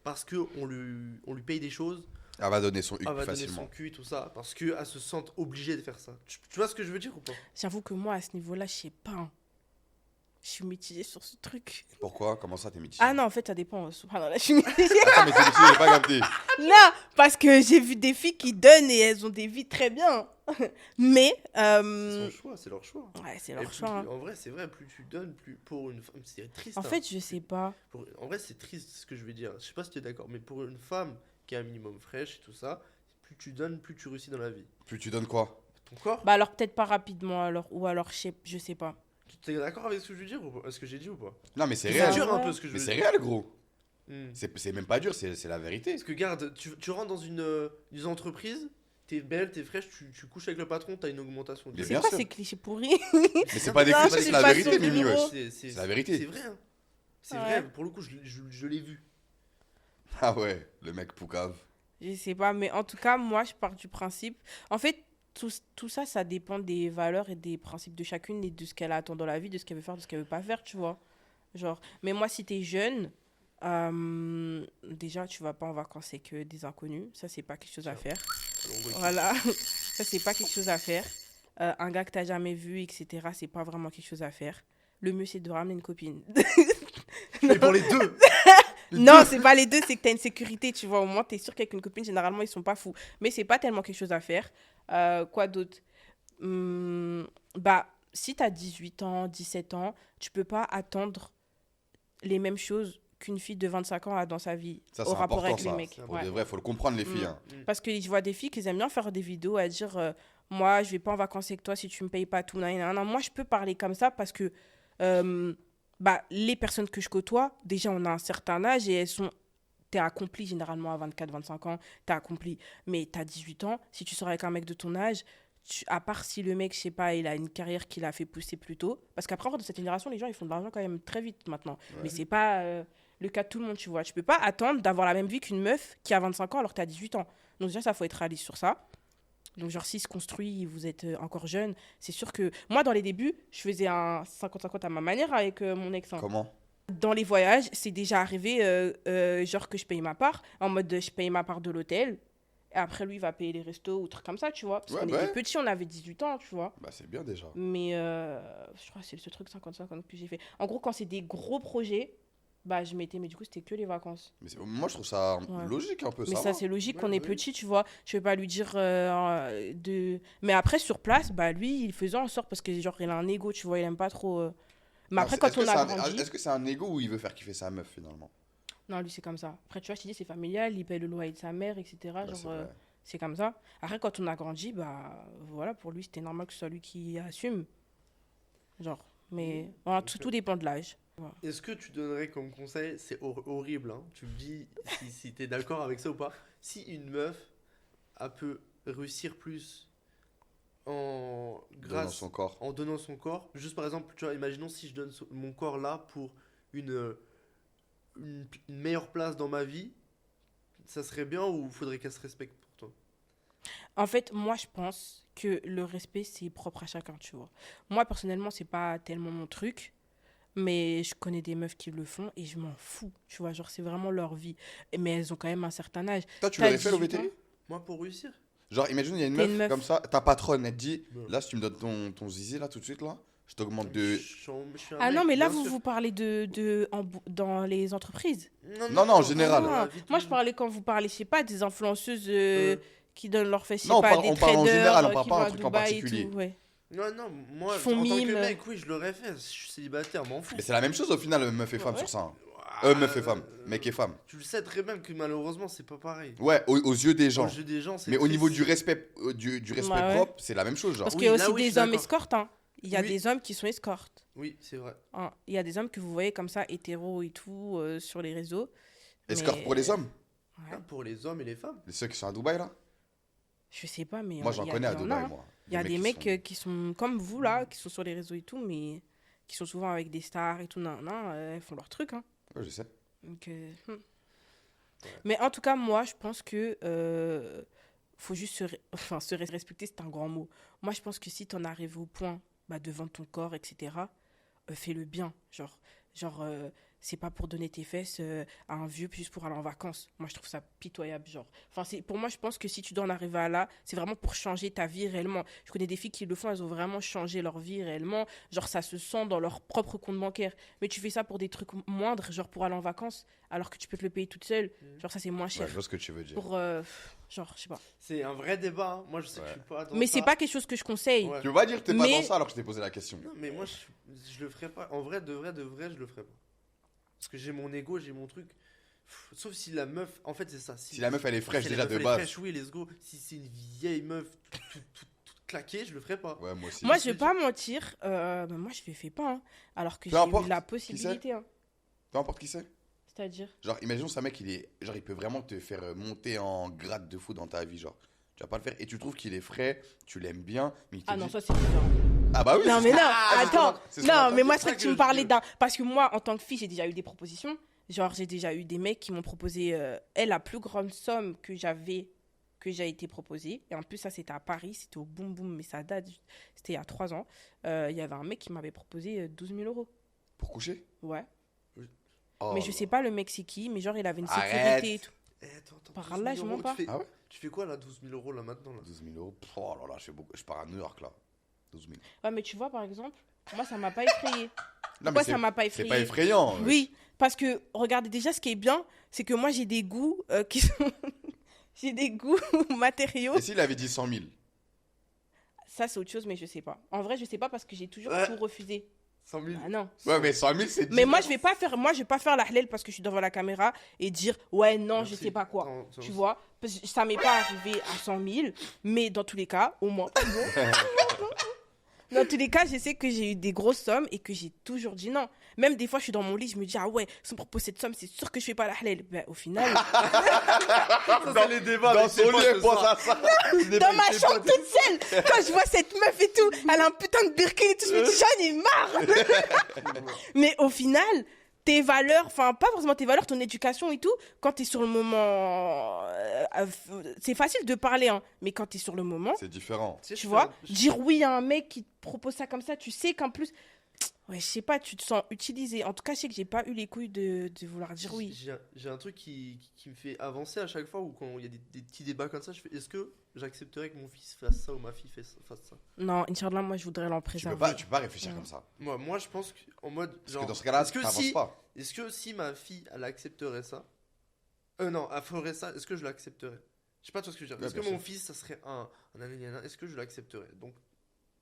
Speaker 3: parce qu'on lui paye des choses,
Speaker 1: Elle va donner son huc
Speaker 3: elle va donner
Speaker 1: facilement.
Speaker 3: son cul et tout ça, parce qu'elle se sentent obligée de faire ça. Tu vois ce que je veux dire ou pas?
Speaker 2: J'avoue que moi, à ce niveau-là, je sais pas. Hein. Je suis mitigée sur ce truc.
Speaker 1: Pourquoi? Comment ça, t'es mitigé?
Speaker 2: Ah non, en fait, ça dépend. Subhanallah, je suis mitigée.
Speaker 1: Attends, mais t'es mitigé, j'ai pas capté.
Speaker 2: Non, parce que j'ai vu des filles qui donnent et elles ont des vies très bien. Mais.
Speaker 3: C'est son choix, c'est leur choix.
Speaker 2: Ouais, c'est
Speaker 3: Et
Speaker 2: leur
Speaker 3: plus-
Speaker 2: choix. Hein.
Speaker 3: En vrai, c'est vrai, plus tu donnes, plus pour une femme, c'est triste.
Speaker 2: En
Speaker 3: hein.
Speaker 2: fait, je sais pas.
Speaker 3: En vrai, c'est triste ce que je veux dire. Je sais pas si tu es d'accord, mais pour une femme qui est un minimum fraîche et tout ça, plus tu donnes, plus tu réussis dans la vie.
Speaker 1: Plus tu donnes quoi?
Speaker 3: Ton corps,
Speaker 2: Bah alors, peut-être pas rapidement, alors. Ou alors, je sais pas.
Speaker 3: tu es d'accord avec ce que je veux dire ou pas? Ce que j'ai dit ou pas?
Speaker 1: Non, mais c'est
Speaker 3: C'est
Speaker 1: réel.
Speaker 3: dur
Speaker 2: ouais.
Speaker 3: un peu ce que je
Speaker 1: Mais
Speaker 3: veux
Speaker 1: c'est
Speaker 3: dire.
Speaker 1: réel, gros.
Speaker 3: Hmm.
Speaker 1: C'est même pas dur, c'est la vérité.
Speaker 3: Parce que garde, tu rentres dans une entreprise, t'es belle, t'es fraîche, tu couches avec le patron, t'as une augmentation.
Speaker 1: Mais
Speaker 2: C'est
Speaker 1: bien
Speaker 2: quoi
Speaker 1: sûr.
Speaker 2: ces clichés pourris?
Speaker 1: Mais c'est pas des
Speaker 2: Non,
Speaker 1: clichés,
Speaker 2: c'est
Speaker 1: c'est la
Speaker 2: pas
Speaker 1: vérité,
Speaker 2: sur
Speaker 1: Mimi,
Speaker 2: le
Speaker 1: wesh.
Speaker 2: bureau.
Speaker 1: C'est la vérité.
Speaker 3: C'est vrai. Hein. C'est
Speaker 2: Ouais.
Speaker 3: vrai, pour le coup, je l'ai vu.
Speaker 1: Ah ouais, le mec poucave.
Speaker 2: Je sais pas, mais en tout cas, moi, je pars du principe. En fait, tout ça, ça dépend des valeurs et des principes de chacune et de ce qu'elle attend dans la vie, de ce qu'elle veut faire, de ce qu'elle veut pas faire, tu vois. Genre, mais moi, si t'es jeune, déjà, tu vas pas en vacances avec des inconnus. Ça, c'est pas quelque chose à faire. Voilà. Ça, c'est pas quelque chose à faire. Un gars que t'as jamais vu, etc., c'est pas vraiment quelque chose à faire. Le mieux, c'est de ramener une copine.
Speaker 3: Mais pour les deux.
Speaker 2: Non, c'est pas les deux, c'est que t'as une sécurité, tu vois. Au moins, t'es sûr qu'avec une copine, généralement, ils sont pas fous. Mais c'est pas tellement quelque chose à faire. Quoi d'autre? Bah, si t'as 18 ans, 17 ans, tu peux pas attendre les mêmes choses qu'une fille de 25 ans a dans sa vie
Speaker 1: Ça,
Speaker 2: au
Speaker 1: c'est
Speaker 2: rapport
Speaker 1: important,
Speaker 2: avec les
Speaker 1: ça.
Speaker 2: mecs.
Speaker 1: Pour
Speaker 2: Ouais.
Speaker 1: de vrai, faut le comprendre, les filles.
Speaker 2: Mm.
Speaker 1: hein.
Speaker 2: Parce que je vois des filles qui aiment bien faire des vidéos à dire moi, je vais pas en vacances avec toi si tu me payes pas tout. Non, non, non. Moi, je peux parler comme ça parce que bah, les personnes que je côtoie, déjà, on a un certain âge et elles sont. T'es accompli généralement à 24, 25 ans, t'es accompli. Mais t'as 18 ans, si tu sors avec un mec de ton âge, à part si le mec, je sais pas, il a une carrière qu'il a fait pousser plus tôt. Parce qu'après, en fait, de cette génération, les gens, ils font de l'argent quand même très vite maintenant.
Speaker 1: Ouais.
Speaker 2: Mais c'est pas le cas de tout le monde, tu vois. Tu peux pas attendre d'avoir la même vie qu'une meuf qui a 25 ans alors que t'as 18 ans. Donc déjà, ça, faut être réaliste sur ça. Donc genre, s'il se construit, vous êtes encore jeune, c'est sûr que... Moi, dans les débuts, je faisais un 50-50 à ma manière avec mon ex. Hein.
Speaker 1: Comment?
Speaker 2: Dans les voyages, c'est déjà arrivé, genre que je paye ma part, en mode je paye ma part de l'hôtel, et après lui, il va payer les restos ou trucs comme ça, tu vois. Parce
Speaker 1: Ouais,
Speaker 2: qu'on
Speaker 1: bah
Speaker 2: était petits, on avait 18 ans, tu vois.
Speaker 1: Bah, c'est bien déjà.
Speaker 2: Mais je crois que c'est ce truc 50-50 que j'ai fait. En gros, quand c'est des gros projets, bah je mettais, mais du coup, c'était que les vacances.
Speaker 1: Mais moi, je trouve ça
Speaker 2: Ouais.
Speaker 1: logique un peu.
Speaker 2: Mais
Speaker 1: ça
Speaker 2: ça,
Speaker 1: va.
Speaker 2: c'est logique
Speaker 3: Ouais,
Speaker 2: qu'on est
Speaker 3: ouais.
Speaker 2: petit, tu vois. Je vais pas lui dire de... Mais après, sur place, bah lui, il faisait en sorte, parce que genre, il a un ego, tu vois, il aime pas trop... Mais
Speaker 1: Ah,
Speaker 2: après,
Speaker 1: c'est-
Speaker 2: quand
Speaker 1: est-ce que
Speaker 2: on
Speaker 1: c'est
Speaker 2: a
Speaker 1: un-
Speaker 2: grandi...
Speaker 1: Est-ce que c'est un ego ou il veut faire kiffer sa meuf finalement?
Speaker 2: Non, lui, c'est comme ça. Après, tu vois, je t'ai dit, c'est familial, il paye le loyer de sa mère, etc.
Speaker 1: Bah,
Speaker 2: Genre,
Speaker 1: c'est vrai.
Speaker 2: c'est comme ça. Après, quand on a grandi, bah, voilà, pour lui, c'était normal que ce soit lui qui assume. Genre, mais voilà, tout dépend de l'âge. Voilà.
Speaker 3: Est-ce que tu donnerais comme conseil, c'est horrible, hein, tu me dis si t'es d'accord avec ça ou pas, si une meuf elle peut réussir plus
Speaker 1: Dans
Speaker 3: grâce
Speaker 1: son corps.
Speaker 3: en donnant son corps, juste par exemple, tu vois, imaginons si je donne mon corps là pour une meilleure place dans ma vie, ça serait bien ou faudrait qu'elle se respecte pour toi?
Speaker 2: En fait, moi, je pense que le respect, c'est propre à chacun, tu vois. Moi, personnellement, c'est pas tellement mon truc, mais je connais des meufs qui le font et je m'en fous, tu vois. Genre, c'est vraiment leur vie. Mais elles ont quand même un certain âge.
Speaker 1: Toi, tu
Speaker 2: T'as
Speaker 1: l'aurais fait
Speaker 2: 18
Speaker 1: l'OVT?
Speaker 3: Moi, pour réussir,
Speaker 1: Genre, imagine, il y a
Speaker 2: T'es
Speaker 1: une
Speaker 2: une
Speaker 1: meuf
Speaker 2: meuf.
Speaker 1: comme ça, ta patronne, elle te dit
Speaker 3: Ouais.
Speaker 1: là, si tu me donnes ton zizi là tout de suite, là, je t'augmente
Speaker 3: je
Speaker 1: de.
Speaker 3: suis un
Speaker 2: Ah
Speaker 3: mec,
Speaker 2: non, mais là,
Speaker 3: bien
Speaker 2: vous
Speaker 3: sûr.
Speaker 2: vous parlez dans les entreprises.
Speaker 1: Non, en général.
Speaker 3: dans la
Speaker 2: Ah,
Speaker 3: vie de tous
Speaker 2: moi,
Speaker 3: les
Speaker 2: je
Speaker 3: jours.
Speaker 2: parlais quand vous parlez, je sais pas, des influenceuses qui donnent leur fesses, je sais
Speaker 1: Non, on
Speaker 2: pas,
Speaker 1: parle-
Speaker 2: des
Speaker 1: on parle en
Speaker 2: traders
Speaker 1: général, on parle
Speaker 2: qui
Speaker 1: pas
Speaker 2: vont
Speaker 1: un
Speaker 2: à
Speaker 1: truc en
Speaker 2: Dubaï et
Speaker 1: particulier.
Speaker 2: tout, ouais.
Speaker 3: Non, non, moi,
Speaker 2: Ils font
Speaker 3: en tant que
Speaker 2: mime.
Speaker 3: mec, oui, je l'aurais fait. Je suis célibataire, m'en fous.
Speaker 1: Mais c'est la même chose au final, meuf et femme
Speaker 2: Ouais.
Speaker 1: sur ça. hein. Meuf et femme. Mec et femme.
Speaker 3: Tu le sais très bien que malheureusement, c'est pas pareil.
Speaker 1: Ouais, aux yeux des gens.
Speaker 3: Aux yeux des gens, c'est
Speaker 1: Mais au
Speaker 3: triste.
Speaker 1: niveau du respect, du respect
Speaker 2: Ouais.
Speaker 1: propre, c'est la même chose, genre.
Speaker 2: Parce
Speaker 3: Oui,
Speaker 2: qu'il y a
Speaker 3: là,
Speaker 2: aussi
Speaker 3: oui, je
Speaker 2: des
Speaker 3: suis
Speaker 2: hommes
Speaker 3: d'accord.
Speaker 2: escortes. Hein. Il y a
Speaker 3: Oui.
Speaker 2: des hommes qui sont escortes.
Speaker 3: Oui, c'est vrai.
Speaker 2: Hein. Il y a des hommes que vous voyez comme ça, hétéros et tout, sur les réseaux.
Speaker 1: Escorte
Speaker 2: Mais-
Speaker 1: pour les hommes.
Speaker 2: Ouais.
Speaker 3: Ah, pour les hommes et les femmes.
Speaker 1: Ceux qui sont à Dubaï, là.
Speaker 2: Je sais pas, mais
Speaker 1: Moi, j'en connais à Dubaï, moi.
Speaker 2: Il y a des
Speaker 1: qui
Speaker 2: mecs
Speaker 1: sont-
Speaker 2: qui sont comme vous, là, qui sont sur les réseaux et tout, mais qui sont souvent avec des stars et tout. Non, non, elles font leur truc. Hein.
Speaker 1: Ouais, je sais.
Speaker 2: Donc, Mais en tout cas, moi, je pense que faut juste se respecter, c'est un grand mot. Moi, je pense que si tu en arrives au point de vendre ton corps, etc., fais-le bien. Genre c'est pas pour donner tes fesses à un vieux juste pour aller en vacances. Moi, je trouve ça pitoyable. Pour moi, je pense que si tu dois en arriver à là, c'est vraiment pour changer ta vie réellement. Je connais des filles qui le font, elles ont vraiment changé leur vie réellement. Genre, ça se sent dans leur propre compte bancaire. Mais tu fais ça pour des trucs moindres, genre pour aller en vacances, alors que tu peux te le payer toute seule. Genre, ça, c'est moins
Speaker 1: Ouais,
Speaker 2: cher.
Speaker 1: je vois ce que tu veux dire.
Speaker 2: Pour, genre, je sais pas.
Speaker 3: C'est un vrai débat. Hein. Moi, je sais que
Speaker 1: Ouais.
Speaker 3: je suis pas dans
Speaker 2: Mais
Speaker 3: ça.
Speaker 2: c'est pas quelque chose que je conseille.
Speaker 3: Ouais.
Speaker 1: Tu veux pas dire que t'es pas
Speaker 2: Mais-
Speaker 1: dans ça alors que je t'ai posé la question.
Speaker 3: Non, mais moi, je le ferais pas. En vrai, de vrai, je le ferais pas. Parce que j'ai mon ego, j'ai mon truc. Sauf si la meuf. En fait, c'est ça.
Speaker 1: Si la meuf, elle est fraîche
Speaker 3: si
Speaker 1: déjà
Speaker 3: la meuf,
Speaker 1: de
Speaker 3: elle est
Speaker 1: base.
Speaker 3: fraîche, oui, let's go. Si c'est une vieille meuf toute claquée, je le ferais pas.
Speaker 1: Ouais, moi aussi.
Speaker 2: Moi,
Speaker 3: je
Speaker 2: je vais
Speaker 3: te
Speaker 2: pas mentir. Moi, je fais pas. Hein, alors que
Speaker 1: Peu
Speaker 2: j'ai
Speaker 1: importe
Speaker 2: eu la
Speaker 1: qui
Speaker 2: possibilité. Hein.
Speaker 1: Peu importe qui c'est.
Speaker 2: C'est-à-dire
Speaker 1: Genre, imaginons ça mec, il peut vraiment te faire monter en grade de fou dans ta vie, genre. Tu vas pas le faire et tu trouves qu'il est frais, tu l'aimes bien, mais il te
Speaker 2: Ah non,
Speaker 1: dit...
Speaker 2: ça, c'est différent.
Speaker 1: Ah bah oui.
Speaker 2: Non,
Speaker 1: c'est
Speaker 2: mais
Speaker 1: ce
Speaker 2: non,
Speaker 1: qu'on- c'est ce qu'on
Speaker 2: attends.
Speaker 1: a- c'est ce qu'on
Speaker 2: Non,
Speaker 1: a-
Speaker 2: mais moi,
Speaker 3: c'est
Speaker 2: c'est vrai
Speaker 3: ça
Speaker 2: que tu
Speaker 3: que
Speaker 2: me parlais
Speaker 3: je-
Speaker 2: d'un. Parce que moi, en tant que fille, j'ai déjà eu des propositions. Genre, j'ai déjà eu des mecs qui m'ont proposé. La plus grande somme que j'ai été proposée. Et en plus, ça, c'était à Paris. C'était au Boum Boum, mais ça date. C'était il y a 3 ans. Il y avait un mec qui m'avait proposé 12 000 euros.
Speaker 1: Pour coucher.
Speaker 2: Ouais.
Speaker 1: Oh
Speaker 2: Mais je
Speaker 1: là.
Speaker 2: sais pas le mec c'est qui, mais genre, il avait une
Speaker 1: Arrête.
Speaker 2: sécurité et tout.
Speaker 3: Attends,
Speaker 2: Par
Speaker 3: 12
Speaker 2: là,
Speaker 3: 000
Speaker 2: je mens
Speaker 3: euros,
Speaker 2: pas.
Speaker 3: Tu fais,
Speaker 1: Ah ouais
Speaker 3: tu fais quoi là, 12 000 euros là maintenant là
Speaker 1: 12 000 euros. Oh là là, je pars à New York là. 12 000.
Speaker 2: Ouais, mais tu vois, par exemple, moi, ça m'a pas effrayé.
Speaker 1: Non,
Speaker 2: Pourquoi
Speaker 1: c'est-
Speaker 2: ça m'a pas
Speaker 1: C'est
Speaker 2: effrayé
Speaker 1: pas effrayant.
Speaker 2: Oui, parce que, regardez, déjà, ce qui est bien, c'est que moi, j'ai des goûts qui sont... j'ai des goûts matériaux.
Speaker 1: Et s'il avait dit 100 000
Speaker 2: Ça, c'est autre chose, mais je sais pas. En vrai, je sais pas parce que j'ai toujours
Speaker 3: Ouais.
Speaker 2: tout refusé.
Speaker 3: 100 000.
Speaker 2: Ah non.
Speaker 1: Ouais, mais 100 000, c'est...
Speaker 2: Mais moi, je vais pas faire la halal parce que je suis devant la caméra et dire, ouais, non, je
Speaker 3: Merci.
Speaker 2: sais pas quoi.
Speaker 3: Attends,
Speaker 2: Tu vois, parce que ça m'est pas arrivé à 100 000, mais dans tous les cas, au moins. Dans tous les cas, je sais que j'ai eu des grosses sommes et que j'ai toujours dit non. Même des fois, je suis dans mon lit, je me dis, ah ouais, si on me propose cette somme, c'est sûr que je fais pas la halal. Ben, au final,
Speaker 3: Ça, c'est les débats.
Speaker 1: Dans
Speaker 3: mais c'est
Speaker 1: son
Speaker 3: pas
Speaker 1: lit,
Speaker 3: que
Speaker 1: elle pense
Speaker 3: ça.
Speaker 1: à ça.
Speaker 2: dans ma chambre toute seule, quand je vois cette meuf et tout, elle a un putain de birkin et tout, je me dis, j'en ai marre. Mais au final, tes valeurs, enfin, pas forcément tes valeurs, ton éducation et tout, quand t'es sur le moment, c'est facile de parler, hein, mais quand t'es sur le moment,
Speaker 1: C'est différent.
Speaker 3: sais,
Speaker 2: tu
Speaker 3: je
Speaker 2: vois,
Speaker 3: fais un-
Speaker 2: dire oui à un mec qui te propose ça comme ça, tu sais qu'en plus, ouais, je sais pas, tu te sens utilisé. En tout cas, je sais que j'ai pas eu les couilles de vouloir dire oui.
Speaker 3: J'ai un truc qui me fait avancer à chaque fois ou quand il y a des petits débats comme ça, je fais est-ce que j'accepterais que mon fils fasse ça ou ma fille fasse ça.
Speaker 2: Non, Inch'Allah, moi, je voudrais l'en
Speaker 1: Tu peux
Speaker 2: préserver.
Speaker 1: pas réfléchir
Speaker 2: Ouais.
Speaker 1: comme ça.
Speaker 3: Moi je pense qu'en mode.
Speaker 1: Parce
Speaker 3: Genre,
Speaker 1: que dans ce cas-là,
Speaker 3: est-ce que
Speaker 1: t'avances
Speaker 3: si-
Speaker 1: pas.
Speaker 3: Est-ce que si ma fille, elle accepterait ça non, elle ferait ça, est-ce que je l'accepterais? Je sais pas toi ce que je veux dire.
Speaker 1: Ouais,
Speaker 3: Est-ce que
Speaker 1: bien
Speaker 3: mon
Speaker 1: sûr.
Speaker 3: fils, ça serait un nanana, est-ce que je l'accepterais? Donc,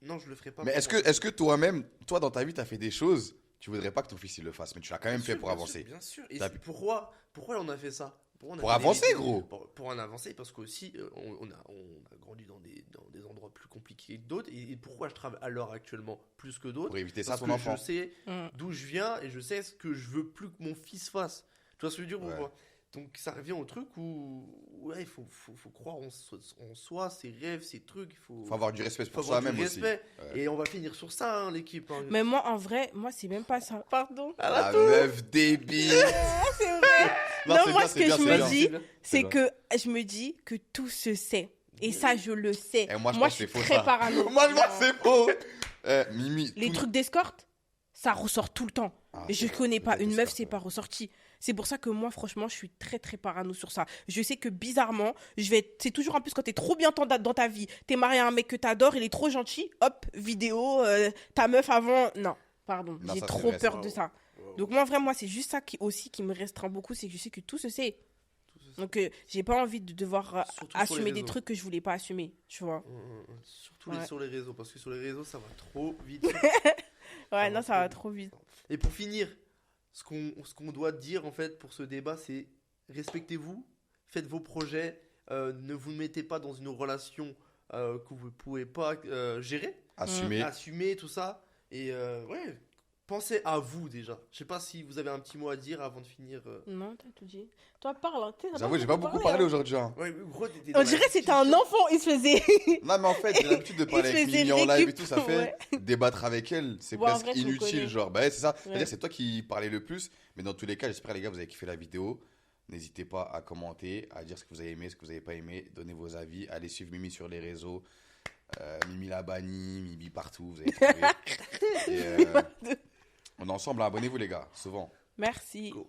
Speaker 3: non, je le ferais pas.
Speaker 1: Mais est-ce que toi-même, toi dans ta vie, t'as fait des choses, tu voudrais pas que ton fils il le fasse, mais tu l'as quand même
Speaker 3: Bien
Speaker 1: fait
Speaker 3: sûr,
Speaker 1: pour
Speaker 3: bien
Speaker 1: avancer.
Speaker 3: sûr, bien sûr. Et
Speaker 1: T'as-
Speaker 3: c'est pourquoi on a fait ça? Pourquoi on a
Speaker 1: Pour
Speaker 3: fait des
Speaker 1: avancer,
Speaker 3: vidéos
Speaker 1: gros.
Speaker 3: Pour en avancer, parce qu'aussi, on a grandi dans des endroits plus compliqués que d'autres. Et pourquoi je travaille à l'heure actuellement plus que d'autres?
Speaker 1: Pour éviter ça à
Speaker 3: Parce
Speaker 1: ton
Speaker 3: que
Speaker 1: enfant.
Speaker 3: je sais
Speaker 2: Mm.
Speaker 3: d'où je viens et je sais ce que je veux plus que mon fils fasse. Tu vois ce que je veux dire ou
Speaker 1: Ouais.
Speaker 3: pas? Donc ça revient au truc où ouais, il faut croire en soi, ses rêves, ses trucs.
Speaker 1: Faut avoir du respect
Speaker 3: faut
Speaker 1: pour
Speaker 3: avoir du
Speaker 1: soi-même aussi.
Speaker 3: respect.
Speaker 1: Ouais.
Speaker 3: Et on va finir sur ça, hein, l'équipe. Hein.
Speaker 2: Mais moi, en vrai, moi, c'est même pas ça. Pardon.
Speaker 1: La meuf débile.
Speaker 2: C'est vrai. Non, moi, ce que je me
Speaker 1: bien.
Speaker 2: dis,
Speaker 3: bien.
Speaker 2: c'est
Speaker 1: bien.
Speaker 2: que je me dis que tout se sait. Et ça, je le sais.
Speaker 1: Et moi, je pense
Speaker 2: je
Speaker 1: que
Speaker 2: suis
Speaker 1: c'est faux,
Speaker 2: très
Speaker 1: ça.
Speaker 2: parano.
Speaker 1: Moi, je vois que c'est faux. Mimi.
Speaker 2: Les
Speaker 1: tout-
Speaker 2: trucs d'escorte, ça ressort tout le temps.
Speaker 1: Ah,
Speaker 2: Je
Speaker 1: c'est vrai,
Speaker 2: connais
Speaker 1: les
Speaker 2: pas
Speaker 1: trucs
Speaker 2: une meuf,
Speaker 1: d'escorte,
Speaker 2: c'est
Speaker 1: ouais.
Speaker 2: pas ressorti. C'est pour ça que moi, franchement, je suis très très parano sur ça. Je sais que bizarrement, je vais c'est toujours en plus quand t'es trop bien dans ta vie, t'es marié à un mec que t'adores, il est trop gentil, hop, vidéo, ta meuf avant. Non, pardon,
Speaker 1: Non,
Speaker 2: j'ai
Speaker 1: ça, c'est
Speaker 2: trop
Speaker 1: vrai,
Speaker 2: peur
Speaker 1: ça.
Speaker 2: de ça.
Speaker 3: Wow.
Speaker 2: Donc moi, vraiment, c'est juste ça aussi qui me restreint beaucoup, c'est que je sais que tout se sait. Donc j'ai pas envie de devoir
Speaker 3: Surtout sur les
Speaker 2: assumer des
Speaker 3: réseaux.
Speaker 2: trucs que je voulais pas assumer, tu vois.
Speaker 3: Surtout
Speaker 2: Ouais.
Speaker 3: sur les réseaux, parce que sur les réseaux, ça va trop vite.
Speaker 2: Ouais, non, ça va trop vite.
Speaker 3: Et pour finir, ce qu'on doit dire en fait pour ce débat, c'est respectez-vous, faites vos projets, ne vous mettez pas dans une relation que vous ne pouvez pas gérer,
Speaker 1: Assumer.
Speaker 3: assumer tout ça. Et ouais, pensez à vous déjà. Je sais pas si vous avez un petit mot à dire avant de finir.
Speaker 2: Non, t'as tout dit. Toi, parle. Hein.
Speaker 1: J'avoue, j'ai pas beaucoup parlé aujourd'hui. Hein.
Speaker 3: Ouais, mais gros, t'étais
Speaker 2: On dirait que c'était un enfant, il se faisait.
Speaker 1: Non, mais en fait, j'ai l'habitude de parler
Speaker 2: Il
Speaker 1: avec
Speaker 2: faisait
Speaker 1: Mimi en live et
Speaker 2: récup,
Speaker 1: tout, ça fait
Speaker 2: ouais.
Speaker 1: débattre avec elle, c'est
Speaker 2: Ouais, en
Speaker 1: presque
Speaker 2: vrai, je vous
Speaker 1: inutile,
Speaker 2: connais.
Speaker 1: genre. Bah ouais, c'est ça.
Speaker 2: Ouais.
Speaker 1: C'est-à-dire, c'est toi qui parlais le plus, mais dans tous les cas, j'espère, les gars, vous avez kiffé la vidéo. N'hésitez pas à commenter, à dire ce que vous avez aimé, ce que vous n'avez pas aimé, donnez vos avis, allez suivre Mimi sur les réseaux. Mimi la banni, Mimi partout, vous avez trouvé. Et, on est ensemble, hein. Abonnez-vous, les gars, souvent.
Speaker 2: Merci.
Speaker 3: Go.